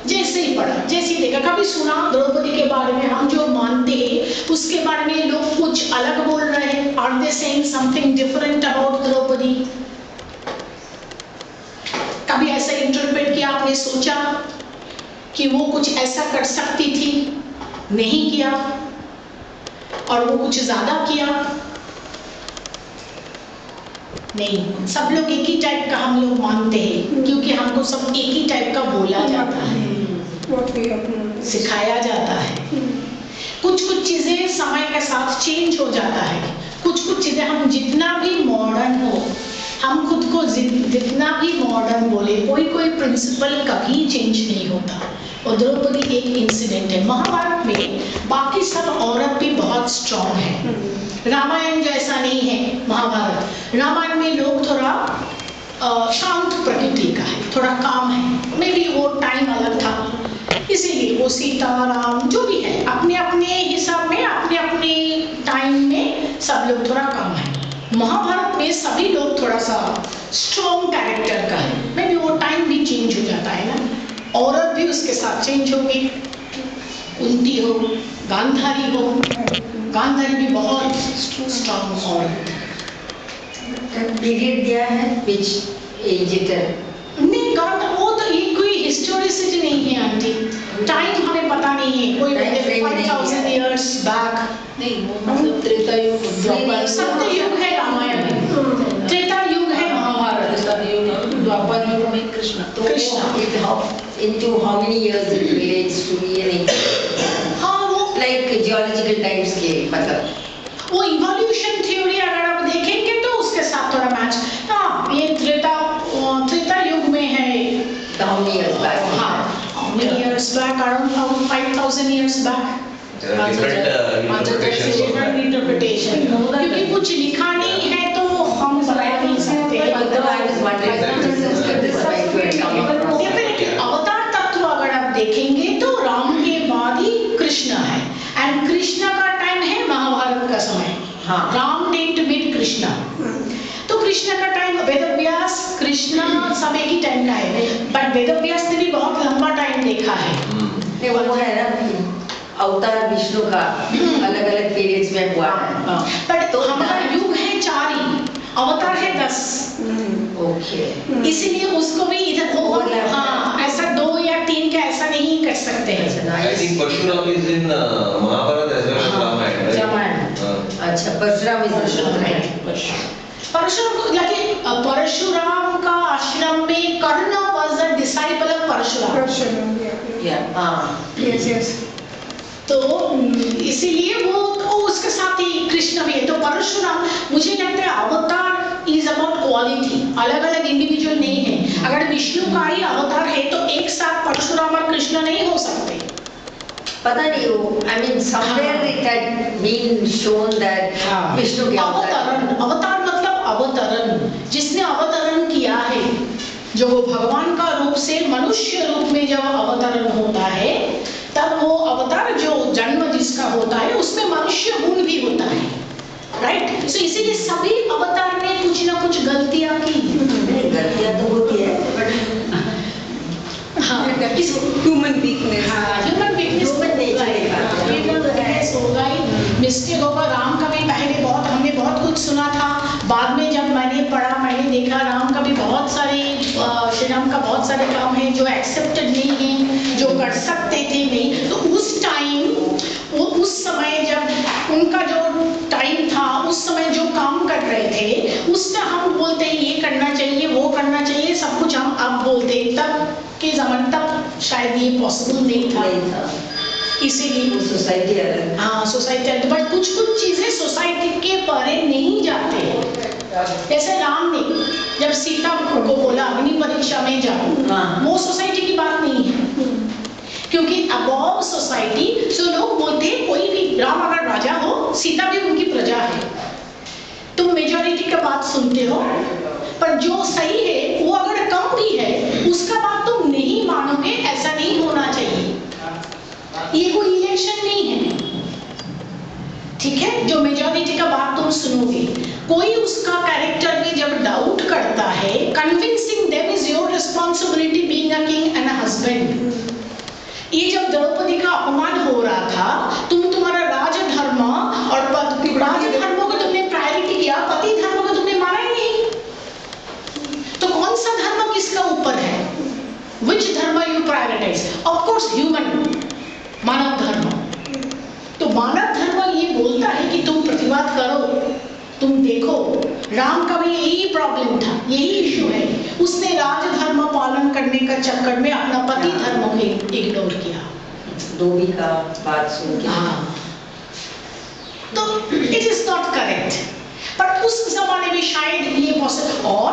[SPEAKER 1] जैसे ही पढ़ा, जैसे ही देखा, कभी सुना द्रौपदी के बारे में? हम जो मानते हैं उसके बारे में लोग कुछ अलग बोल रहे हैं। Are they saying something different about Draupadi? कभी ऐसा इंटरप्रेट किया, आपने सोचा कि वो कुछ ऐसा कर सकती थी, नहीं किया, और वो कुछ ज्यादा किया? नहीं, सब लोग एक ही टाइप का हम लोग मानते हैं, क्योंकि हमको सब एक ही टाइप का बोला जाता है, सिखाया जाता है। कुछ कुछ चीजें समय के साथ चेंज हो जाता है, कुछ कुछ चीजें हम जितना भी मॉडर्न हो, हम खुद को जितना भी मॉडर्न बोले, कोई कोई प्रिंसिपल कभी चेंज नहीं होता। और द्रौपदी एक इंसिडेंट है। महाभारत में बाकी सब औरत भी बहुत स्ट्रॉन्ग है, रामायण जैसा नहीं है महाभारत। रामायण में लोग थोड़ा शांत प्रकृति का है, थोड़ा काम है, मे बी वो टाइम अलग था, इसीलिए वो सीता राम जो भी है अपने अपने हिसाब में, अपने अपने टाइम में सब लोग थोड़ा कम है। महाभारत में सभी लोग थोड़ा सा स्ट्रॉन्ग कैरेक्टर का है, मे बी वो टाइम भी चेंज हो जाता है ना, औरत भी उसके साथ चेंज होगी। कुंती हो, गांधारी हो, गांधारी भी बहुत स्ट्रॉन्ग औरत।
[SPEAKER 3] पीरियड दिया है which age it है?
[SPEAKER 1] नहीं, वो तो ये कोई हिस्टोरिसिटी नहीं है आंटी, टाइम हमें पता नहीं है, कोई 5000 years बैक
[SPEAKER 2] नहीं, वो मतलब त्रेता युग, द्वापर,
[SPEAKER 1] सत्ययुग है रामायण में, त्रेता युग है महाभारत,
[SPEAKER 2] द्वापर युग में कृष्ण।
[SPEAKER 3] तो into how many years it relates to ये नहीं?
[SPEAKER 1] हाँ वो
[SPEAKER 3] like geological times के मतलब
[SPEAKER 1] वो इवोल्यूशन थ्योरी अगर आप देखेंगे तो उसके साथ थोड़ा मैच, हाँ ये त्रेता युग में है।
[SPEAKER 3] how many years back?
[SPEAKER 1] हाँ, how many years back? Around 5000 years back.
[SPEAKER 4] different
[SPEAKER 1] interpretation. क्योंकि कुछ लिखा नहीं है तो हम बता नहीं सकते। अवतार तत्व अगर आप देखेंगे तो राम के बाद ही कृष्ण है, एंड कृष्ण का टाइम है महाभारत का समय।
[SPEAKER 3] हाँ।
[SPEAKER 1] राम डिडंट मीट कृष्ण, तो कृष्ण का टाइम, वेदव्यास कृष्ण सब एक ही टाइम का है, बट वेदव्यास ने भी बहुत लंबा टाइम देखा है।
[SPEAKER 3] नहीं वो है ना अवतार विष्णु का अलग अलग पीरियड्स में हुआ है,
[SPEAKER 1] बट तो हमारा युग है 4 ही, अवतार है 10।
[SPEAKER 3] ओके
[SPEAKER 1] इसीलिए उसको भी इधर हाँ ऐसा 2 या 3 का ऐसा नहीं कर सकते हैं।
[SPEAKER 4] I think Parshuram is in Mahabharata as well as Ramayana, right?
[SPEAKER 3] Ramayan. अच्छा परशुराम
[SPEAKER 1] परशुराम को लगे, परशुराम का आश्रम में Karna was a disciple of Parshuram. तो इसीलिए वो उसके साथ ही कृष्ण भी है। तो परशुराम मुझे लगता है अवतार इज अबाउट क्वालिटी, अलग अलग इंडिविजुअल नहीं है। अगर विष्णु का ही अवतार है तो एक साथ परशुराम और कृष्ण नहीं हो सकते।
[SPEAKER 3] पता नहीं वो I mean somewhere it had been shown that Vishnu के
[SPEAKER 1] अवतार मतलब अवतरण, जिसने अवतरण किया है, जो भगवान का रूप से मनुष्य रूप में जब अवतरण होता है तब वो अवतार जो जन्म जिसका होता है उसमें मनुष्य गुण भी होता है, राइट? सो इसीलिए सभी अवतार ने कुछ ना कुछ गलतियां की।
[SPEAKER 3] गलतियां तो होती है
[SPEAKER 2] ह्यूमन वीकनेस,
[SPEAKER 1] ह्यूमन वीकनेस होगा ही, मिस्टेक होगा। राम का भी पहले बहुत हमने बहुत कुछ सुना था, बाद में जब मैंने पढ़ा मैंने देखा राम का भी बहुत सारे श्री राम का बहुत सारे काम है जो एक्सेप्टेड नहीं है, जो कर सकते थे नहीं। तो उस टाइम वो उस समय जब उनका जो टाइम था उस समय जो काम कर रहे थे उसमें हम बोलते हैं ये करना चाहिए वो करना चाहिए सब कुछ हम अब बोलते हैं, तब के जमाने तब शायद ये पॉसिबल नहीं था। इसीलिए
[SPEAKER 3] सोसाइटी अलग,
[SPEAKER 1] हाँ सोसाइटी अलग, बट कुछ कुछ चीजें सोसाइटी के परे नहीं जाते। जैसे राम ने जब सीता को बोला अग्नि परीक्षा में जाओ, वो सोसाइटी की बात नहीं है, क्योंकि सोसाइटी, सो लोग बोलते हैं कोई भी राम अगर राजा हो, सीता भी उनकी प्रजा है। तुम मेजॉरिटी का बात सुनते हो, पर जो सही है वो अगर कम भी है उसका बात तुम नहीं मानोगे, ऐसा नहीं होना चाहिए। ये कोई इलेक्शन नहीं है, ठीक है? जो मेजॉरिटी का बात तुम सुनोगे, कोई उसका कैरेक्टर में जब डाउट करता है, convincing them is your responsibility being a king and a husband. ये जब द्रौपदी का अपमान हो रहा था, तुम्हारा राजधर्म और राजधर्म को तुमने प्रायोरिटी किया, पति धर्म को तुमने माना ही नहीं। तो कौन सा धर्म किसका ऊपर है? Which धर्म you prioritize? Of course human, मानव धर्म। तो मानव धर्म ये बोलता है कि तुम प्रतिवाद करो, तुम देखो। राम का भी यही प्रॉब्लम था, यही इशू है। उसने राजधर्म पालन करने का चक्कर में अपना पति धर्म को इग्नोर किया।
[SPEAKER 3] धोबी का बात सुन के।
[SPEAKER 1] हाँ, तो इट इज नॉट करेक्ट। पर उस जमाने में शायद ये पॉसिबल। और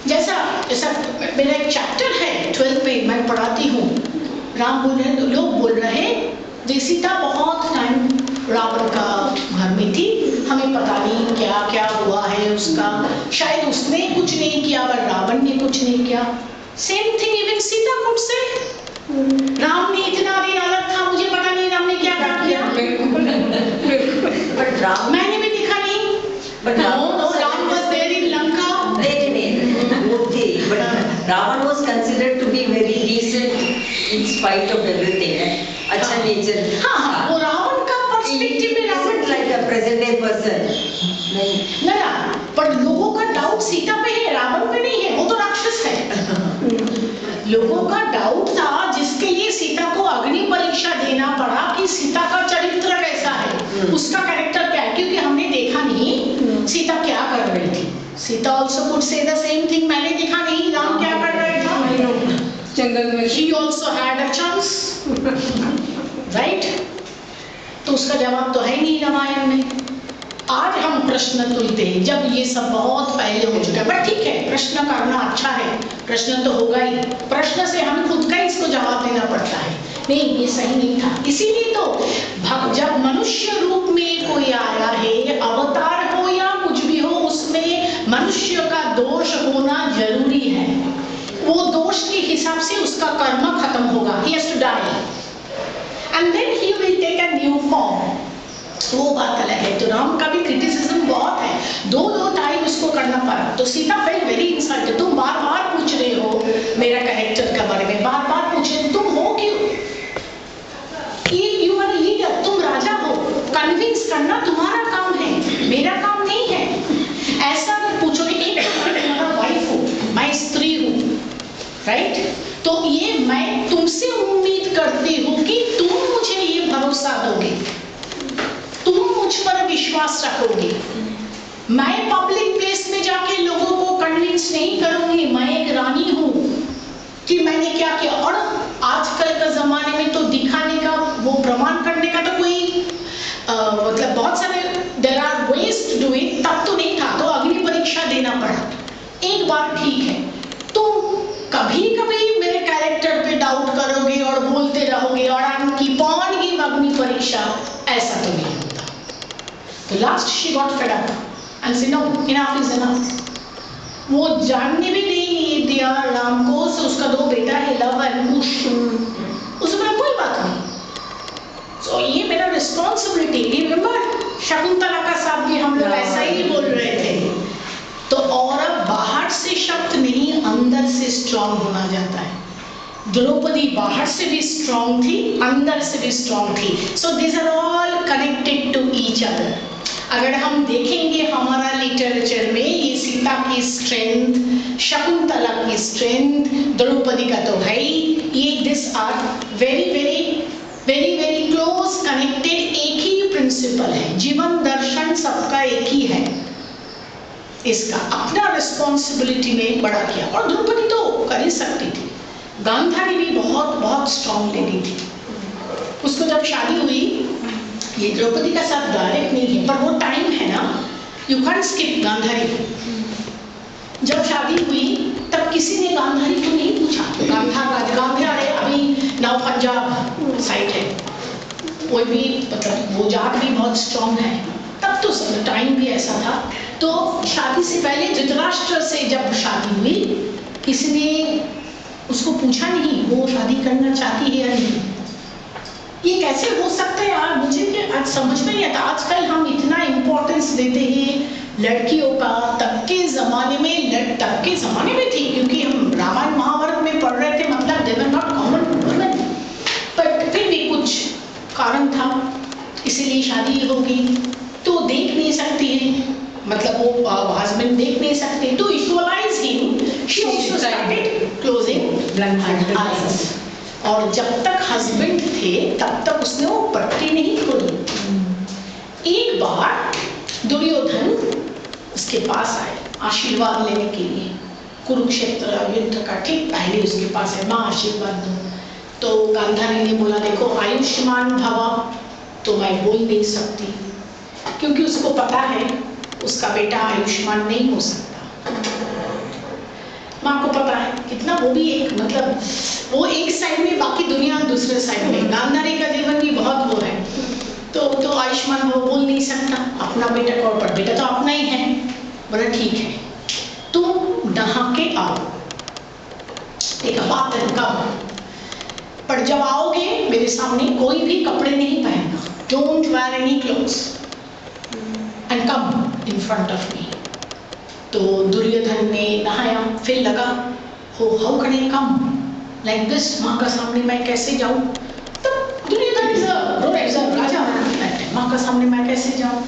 [SPEAKER 1] जैसा जैसा मेरा एक चैप्टर है 12 में, मैं पढ़ाती हूँ, राम बोल रहे, लोग बोल रहे हैं सीता बहुत टाइम रावण का घर में थी, हमें पता नहीं क्या क्या हुआ है उसका, शायद उसने कुछ नहीं किया पर रावण ने कुछ नहीं किया। Same thing even Sita could say, Ram ने इतना दिन अलग था, मुझे पता नहीं राम ने क्या किया।
[SPEAKER 3] बट राम
[SPEAKER 1] मैंने भी देखा नहीं।
[SPEAKER 3] But
[SPEAKER 1] Ram was there in Lanka.
[SPEAKER 3] But Ravan was considered to be very decent in spite of everything. अच्छा नेचर।
[SPEAKER 1] हाँ, वो रावण का पर्सपेक्टिव में Ravan
[SPEAKER 3] like a present day person नहीं
[SPEAKER 1] ना, पर लोगों का डाउट सीता पे है, रावण पे नहीं है, वो तो राक्षस है। लोगों का डाउट था, जिसके लिए सीता को अग्नि परीक्षा देना पड़ा कि सीता का चरित्र कैसा है, उसका कैरेक्टर क्या है, क्योंकि हमने देखा नहीं सीता क्या कर रही थी। Sita also could say the same thing, मैंने देखा नहीं राम क्या कर रहे था,
[SPEAKER 2] जंगल में।
[SPEAKER 1] she also had a chance, right? तो उसका जवाब तो है ही नहीं रामायण में। आज हम प्रश्न तुलते हैं, जब ये सब बहुत पहले हो चुका है। पर ठीक है, प्रश्न करना अच्छा है, प्रश्न तो होगा ही। प्रश्न से हम खुद का इसको जवाब देना पड़ता है, नहीं ये सही नहीं था। इसीलिए तो जब मनुष्य रूप में कोई आया है, अवतार हो या कुछ भी हो, उसमें मनुष्य का दोष होना जरूरी है। वो दोष के हिसाब से उसका कर्म खत्म होगा, he has to die and then he will take a new form। वो बात अलग है। तो राम का भी क्रिटिसिज्म बहुत है, दो टाइम उसको करना पड़ा। तो सीता फेल वेरी इंसल्टेड, तुम बार बार पूछ रहे हो मेरा कैरेक्टर के बारे में, बार बार पूछ रहे, तुम हो क्यों? यू आर लीडर, तुम राजा हो, कन्विंस करना तुम्हारा काम है, मेरा काम नहीं है। ऐसा पूछोगे, एक तुम्हारा वाइफ हो, मैं स्त्री हूँ, राइट? तो ये मैं तुमसे उम्मीद करती हूँ कि तुम मुझे ये भरोसा दोगे, तुम मुझ पर विश्वास रखोगे। मैं पब्लिक प्लेस में जाके लोगों को कन्विंस नहीं करूंगी, मैं एक रानी हूँ कि मैंने क्या किया। और आजकल के जमाने में तो दिखाने का, वो प्रमाण करने का तो कोई मतलब बहुत सारे there are ways to do it. तब तो नहीं था, तो अग्नि परीक्षा देना पड़ा। एक बार ठीक है, तुम कभी कभी मेरे कैरेक्टर पे डाउट करोगे और बोलते रहोगे और आई कीप ऑन गिव अग्नि परीक्षा, ऐसा तो नहीं होता। तो last she got fed up and said no, enough is enough. वो जानने भी नहीं दिया राम को, so उसका दो बेटा है लव एंड कुश, उसमें कोई बात नहीं। So ये मेरा रिस्पॉन्सिबिलिटी। रिमेंबर शकुंतला का साथ भी हम लोग ऐसा ही बोल रहे थे। तो औरत बाहर से शक्त नहीं, अंदर से स्ट्रांग होना जाता है। द्रौपदी बाहर से भी स्ट्रांग थी, अंदर से भी स्ट्रांग थी। So this are all connected to each other. अगर हम देखेंगे हमारा लिटरेचर में, ये सीता की स्ट्रेंथ, शकुंतला की स्ट्रेंथ, द्रौपदी का तो है ही, ये this are very very very very close connected. एक ही प्रिंसिपल है, जीवन दर्शन सबका एक ही है। इसका अपना रिस्पॉन्सिबिलिटी में बड़ा किया। और द्रौपदी तो कर ही सकती थी। गांधारी भी बहुत बहुत स्ट्रॉन्ग लेडी थी। उसको जब शादी हुई, ये द्रौपदी का साथ डायरेक्ट नहीं है, पर वो टाइम है ना, यू कैन स्किप गांधारी। जब शादी हुई तब किसी ने गांधारी को नहीं पूछा। गांधार है, अभी नाउ पंजाब साइड है, वो भी मतलब वो जात भी बहुत स्ट्रांग है, तब तो टाइम भी ऐसा था। तो शादी से पहले धृतराष्ट्र से जब शादी हुई, किसी ने उसको पूछा नहीं वो शादी करना चाहती है या नहीं। ये कैसे हो सकता है यार, मुझे आज समझ में नहीं आता। आजकल हम इतना इम्पोर्टेंस देते हैं लड़कियों का, तब के ज़माने में तब के ज़माने में थी, क्योंकि हम रामायण महाभारत में पढ़ रहे थे, मतलब they were not common women, but फिर भी कुछ कारण था, इसीलिए शादी होगी तो देख नहीं सकती है, मतलब वो हस्बैंड देख नहीं सकते, तो equalize him she also started closing eyes. और जब तक हस्बैंड थे तब तक उसने वो पट्टी नहीं खोली। एक बार दुर्योधन उसके पास आए आशीर्वाद लेने के लिए, कुरुक्षेत्र युद्ध का ठीक पहले उसके पास है, माँ आशीर्वाद दो। तो गांधारी ने बोला देखो आयुष्मान भव तो मैं बोल नहीं सकती, क्योंकि उसको पता है उसका बेटा आयुष्मान नहीं हो सकता। माँ को पता है कितना, वो भी एक मतलब वो एक साइड में बाकी दुनिया दूसरे साइड में, गांधारी का जीवन भी बहुत वो है, तो आयुष्मान वो बोल नहीं सकता अपना बेटा को, पर बेटा तो अपना ही है। बोला ठीक है तुम नहा के आओ, एक बात है कब, पर जब आओगे मेरे सामने कोई भी कपड़े नहीं पहनना, don't wear any clothes and come in front of me. तो दुर्योधन ने नहाया, फिर लगा हो how can I come like this, माँ का सामने मैं कैसे जाऊं। तो दुर्योधन इज अ राजा, माँ का सामने मैं कैसे जाऊं।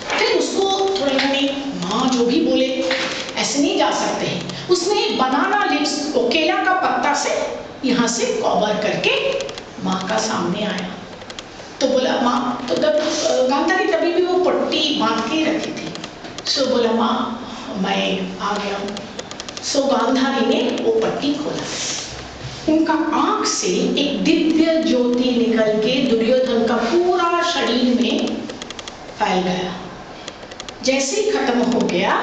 [SPEAKER 1] फिर उसको थोड़ा लगे माँ जो भी बोले ऐसे नहीं जा सकते हैं। उसने बनाना लीव्स को केला का पत्ता से यहाँ से कवर करके माँ का सामने आया। तो बोला माँ, तो गांधारी तभी भी वो पट्टी बांध के रखी थी। सो बोला माँ मैं आ गया हूँ। सो गांधारी ने वो पट्टी खोला, उनका आंख से एक दिव्य ज्योति निकल के दुर्योधन का पूरा शरीर में फैल गया। जैसे ही खत्म हो गया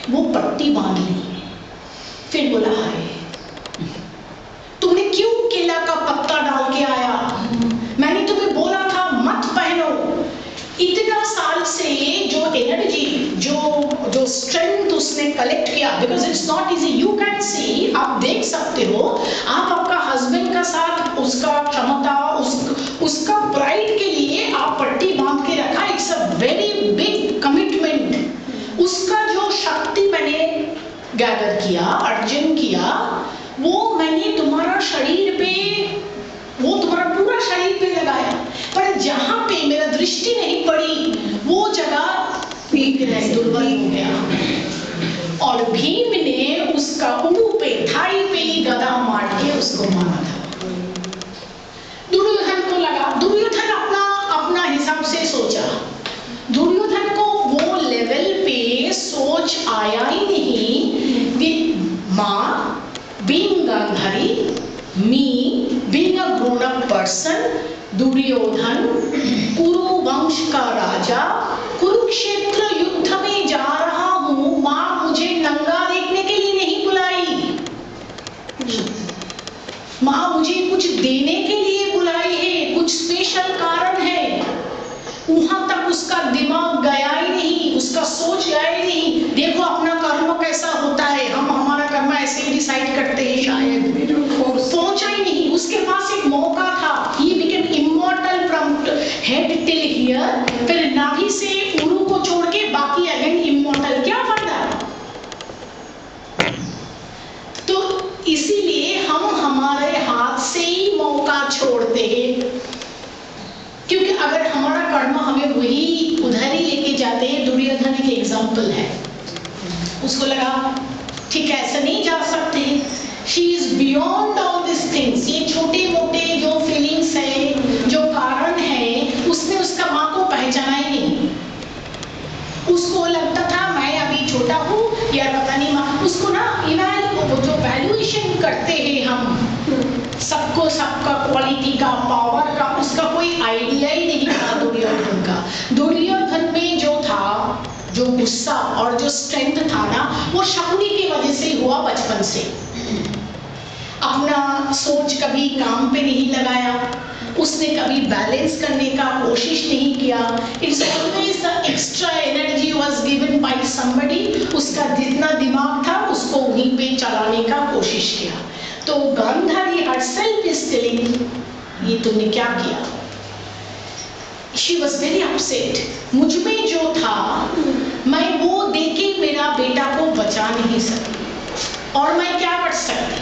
[SPEAKER 1] वो पट्टी बांध ली। फिर बोला हाय तुमने क्यों केला का पत्ता डाल के आया, मैंने तुम्हें बोला था मत पहनो। इतना साल से जो एनर्जी जो स्ट्रेंथ उसने कलेक्ट किया, because it's not easy, you can see, आप देख सकते हो, आप आपका हस्बैंड का साथ उसका क्षमता उसका प्राइड के लिए आप पट्टी बांध के रखा, it's a very big commitment. उसका जो शक्ति मैंने गैदर किया, अर्जन किया, वो मैंने तुम्हारा शरीर पे, वो तुम्हारा पूरा शरीर पे लगाया, पर जहां पे मेरा दृष्टि नहीं पड़ी वो जगह दुर्बल हो गया। और भीम ने उसका मुंह पे, थाई पे ही गदा मार के उसको मारा था। दुर्योधन को लगा, दुर्योधन अपना हिसाब से सोचा, दुर्योधन को वो लेवल पे सोच आया ही नहीं। माँ being Gandhari, me being a grown up person, Duryodhan कुरु वंश का राजा, कुरुक्षेत्र युद्ध में जा रहा हूँ, माँ मुझे नंगा देखने के लिए नहीं बुलाई, माँ मुझे कुछ देने के लिए बुलाई है, कुछ स्पेशल कारण है। वहां तक उसका दिमाग गया ही नहीं, उसका सोच गया ही नहीं। देखो अपना कर्म कैसा होता है, हम हमारा कर्म ऐसे ही डिसाइड करते हैं, शायद पहुंचा ही नहीं। उसके पास एक मौका था, he became immortal from head till here, फिर नाभि से उरु को छोड़ के बाकी अगेन इमोर्टल, क्या फायदा। तो इसीलिए हम हमारे हाथ से ही मौका छोड़ते हैं, क्योंकि अगर हमारा कर्म हमें वही उधर ही लेके जाते हैं। दुर्योधन एक एग्जाम्पल है, उसको लगा ठीक है ऐसे नहीं जा सकते, she is beyond all this things, ये छोटे मोटे जो फीलिंग्स है, जो कारण है, उसने उसका माँ को पहचाना ही नहीं। उसको लगता था मैं अभी छोटा हूँ यार, पता नहीं माँ, उसको ना जो वैल्यूएशन करते हैं हम सबको, सबका क्वालिटी का, पावर का, उसका कोई आइडिया ही नहीं था दुर्योधन का। दुर्योधन में जो था, जो गुस्सा और जो स्ट्रेंथ था ना, वो शकुनी की वजह से हुआ बचपन से। अपना सोच कभी काम पे नहीं लगाया, उसने कभी बैलेंस करने का कोशिश नहीं किया. It's always the extra energy was given by somebody. उसका जितना दिमाग था उसको वहीं पे चलाने का कोशिश किया. तो गांधारी herself is telling, ये तुमने क्या किया? She was very upset. मुझ में जो था मैं वो देके मेरा बेटा को बचा नहीं सकी, और मैं क्या कर सकती?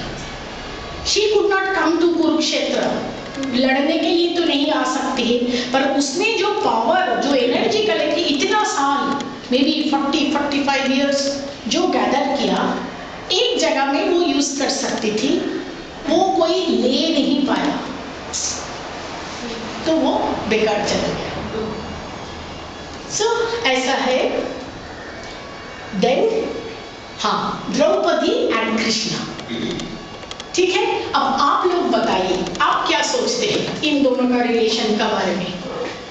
[SPEAKER 1] She could not come to Kurukshetra. लड़ने के लिए तो नहीं आ सकती है, पर उसने जो पावर, जो एनर्जी कलेक्ट की, इतना साल, मे बी 40-45 इयर्स जो गैदर किया, एक जगह में वो यूज कर सकती थी, वो कोई ले नहीं पाया, तो वो बेकार चला गया. सो ऐसा है. देन हाँ, द्रौपदी एंड कृष्णा. ठीक है, अब आप लोग बताइए, आप क्या सोचते हैं इन दोनों का रिलेशन का बारे में?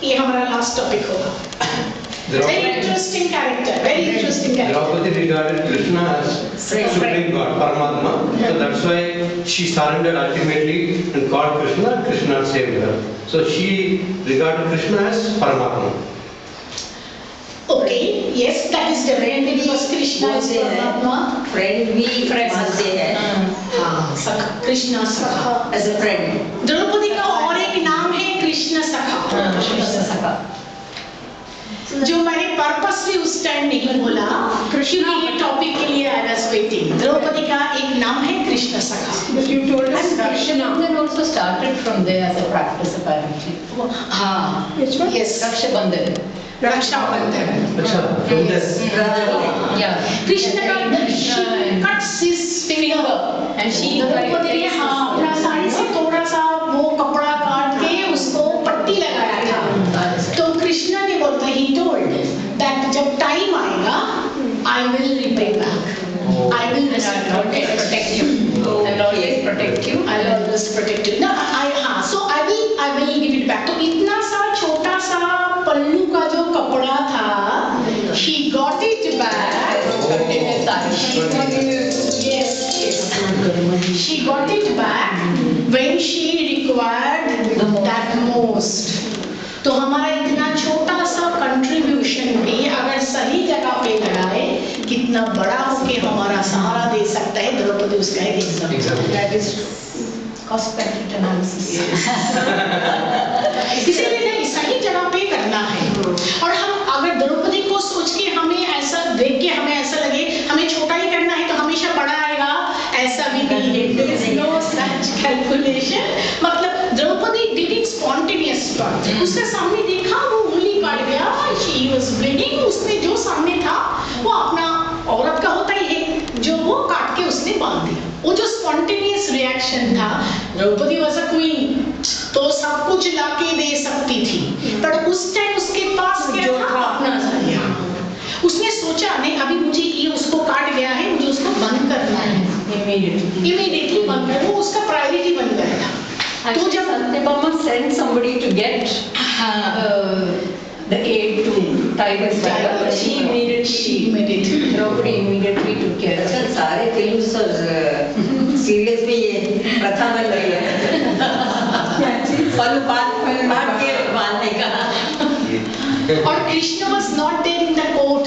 [SPEAKER 1] ये हमारा लास्ट टॉपिक होगा. Very interesting character, very interesting character.
[SPEAKER 5] Draupadi regarded Krishna as supreme God, Paramatma. So that's why she surrendered ultimately and called Krishna. Krishna saved her. So she regarded Krishna as Paramatma.
[SPEAKER 1] Okay, yes, that is definitely because Krishna is Paramatma.
[SPEAKER 3] Friend भी मानते हैं.
[SPEAKER 1] हाँ, सखा, कृष्णा सखा.
[SPEAKER 3] As a friend.
[SPEAKER 1] Draupadi का और एक नाम है कृष्ण सखा.
[SPEAKER 3] कृष्ण सखा.
[SPEAKER 1] जो मैंने पर्पसली उस टाइम नहीं बोला, कृष्ण के टॉपिक के लिए आई वाज वेटिंग. द्रौपदी का एक नाम है कृष्ण सखा.
[SPEAKER 2] But you told us Rakshabandhan also started from there as a practice apparently.
[SPEAKER 1] हाँ,
[SPEAKER 2] Which one?
[SPEAKER 1] yes,
[SPEAKER 2] Rakshabandhan.
[SPEAKER 1] Rakshabandhan.
[SPEAKER 5] Acha, from this.
[SPEAKER 2] Yeah.
[SPEAKER 1] Krishna का she cuts his finger.
[SPEAKER 2] And she
[SPEAKER 1] Draupadi ने हाँ अपना साड़ी से थोड़ा सा वो कपड़ा काट के उसको पट्टी लगाया था. तो कृष्ण ने बोलता, he told that जब टाइम आएगा I will repay back. I will
[SPEAKER 2] protect you. And always protect you.
[SPEAKER 1] I will always protect you. No, हाँ, so I will give it back. तो इतना सा छोटा सा पल्लू का जो कपड़ा था, she got it back. Yes, yes. She got it back when she required that most. तो हमारा इतना छोटा सा कंट्रीब्यूशन भी अगर सही जगह पे लगाए, कितना बड़ा होके हमारा सहारा दे सकता है. द्रौपदी उसका एक example.
[SPEAKER 2] That is cost benefit analysis.
[SPEAKER 1] इसीलिए नहीं, सही जगह पे करना है. और हम अगर द्रौपदी को सोच के हमें ऐसा देख के हमें ऐसा लगे हमें छोटा ही करना है तो हमेशा बड़ा आएगा, ऐसा भी नहीं है. There is no such calculation. मतलब द्रौपदी did it spontaneous. उसके सामने देखा, वो उंगली काट गया, she was bleeding. उसने जो सामने था वो अपना औरत का होता ही है, जो वो काट के उसने बांध दिया. वो जो स्पॉन्टेनियस रिएक्शन था. द्रौपदी वाज अ क्वीन, तो सब कुछ लाके दे सकती थी, पर उस टाइम उसके पास क्या था? अपना साया. उसने सोचा नहीं, अभी मुझे ये उसको काट गया है, मुझे उसको बंद करना है. इमीडिएटली बंद कर, वो उसका प्रायोरिटी बन गया था. तो जब
[SPEAKER 2] Satyabhama sent somebody to get the aid to tie this tiger, but she immediately Draupadi immediately took care of
[SPEAKER 3] आजकल
[SPEAKER 2] it.
[SPEAKER 3] सारे फिल्म्स और सीरियल्स में ये प्रथा बन रही है. पल बांध के बांधने का.
[SPEAKER 1] और Krishna was not there in the court,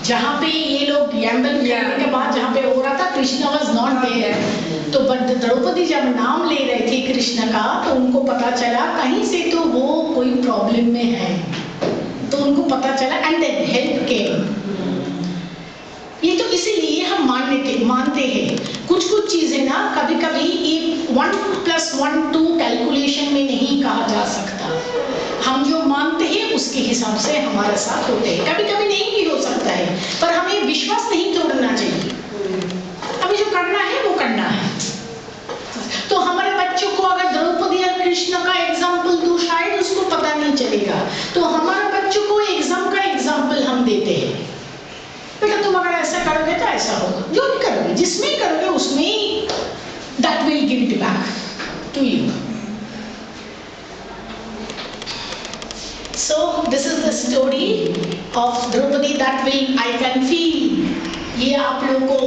[SPEAKER 1] जहाँ पे ये लोग गैम्बल खेलने के बाद जहाँ पे हो रहा था, कृष्ण वाज नॉट देयर. तो बट द्रौपदी जब नाम ले रहे थे कृष्ण का, तो उनको पता चला कहीं से तो वो कोई प्रॉब्लम में है, तो उनको पता चला एंड देन हेल्प केम. ये तो इसीलिए हम मानते हैं कुछ चीजें ना, कभी कभी ये 1+1 2 कैलकुलेशन में नहीं कहा जा सकता. हम जो मानते हैं उसके हिसाब से हमारा साथ होते हैं. कभी कभी नहीं भी हो सकता है, पर हमें विश्वास नहीं तोड़ना चाहिए. हमें जो करना है वो करना है. तो हमारे बच्चों को अगर द्रौपदी और कृष्ण का एग्जाम्पल दो, शायद उसको पता नहीं चलेगा. तो हमारे बच्चों को एग्जाम का एग्जाम्पल हम देते हैं, बेटा तुम अगर ऐसा करोगे तो ऐसा होगा. जो भी करोगे, जिसमें करोगे उसमें that will give it back to you. So this is the story of Draupadi that will I can feel. ये आप लोगों को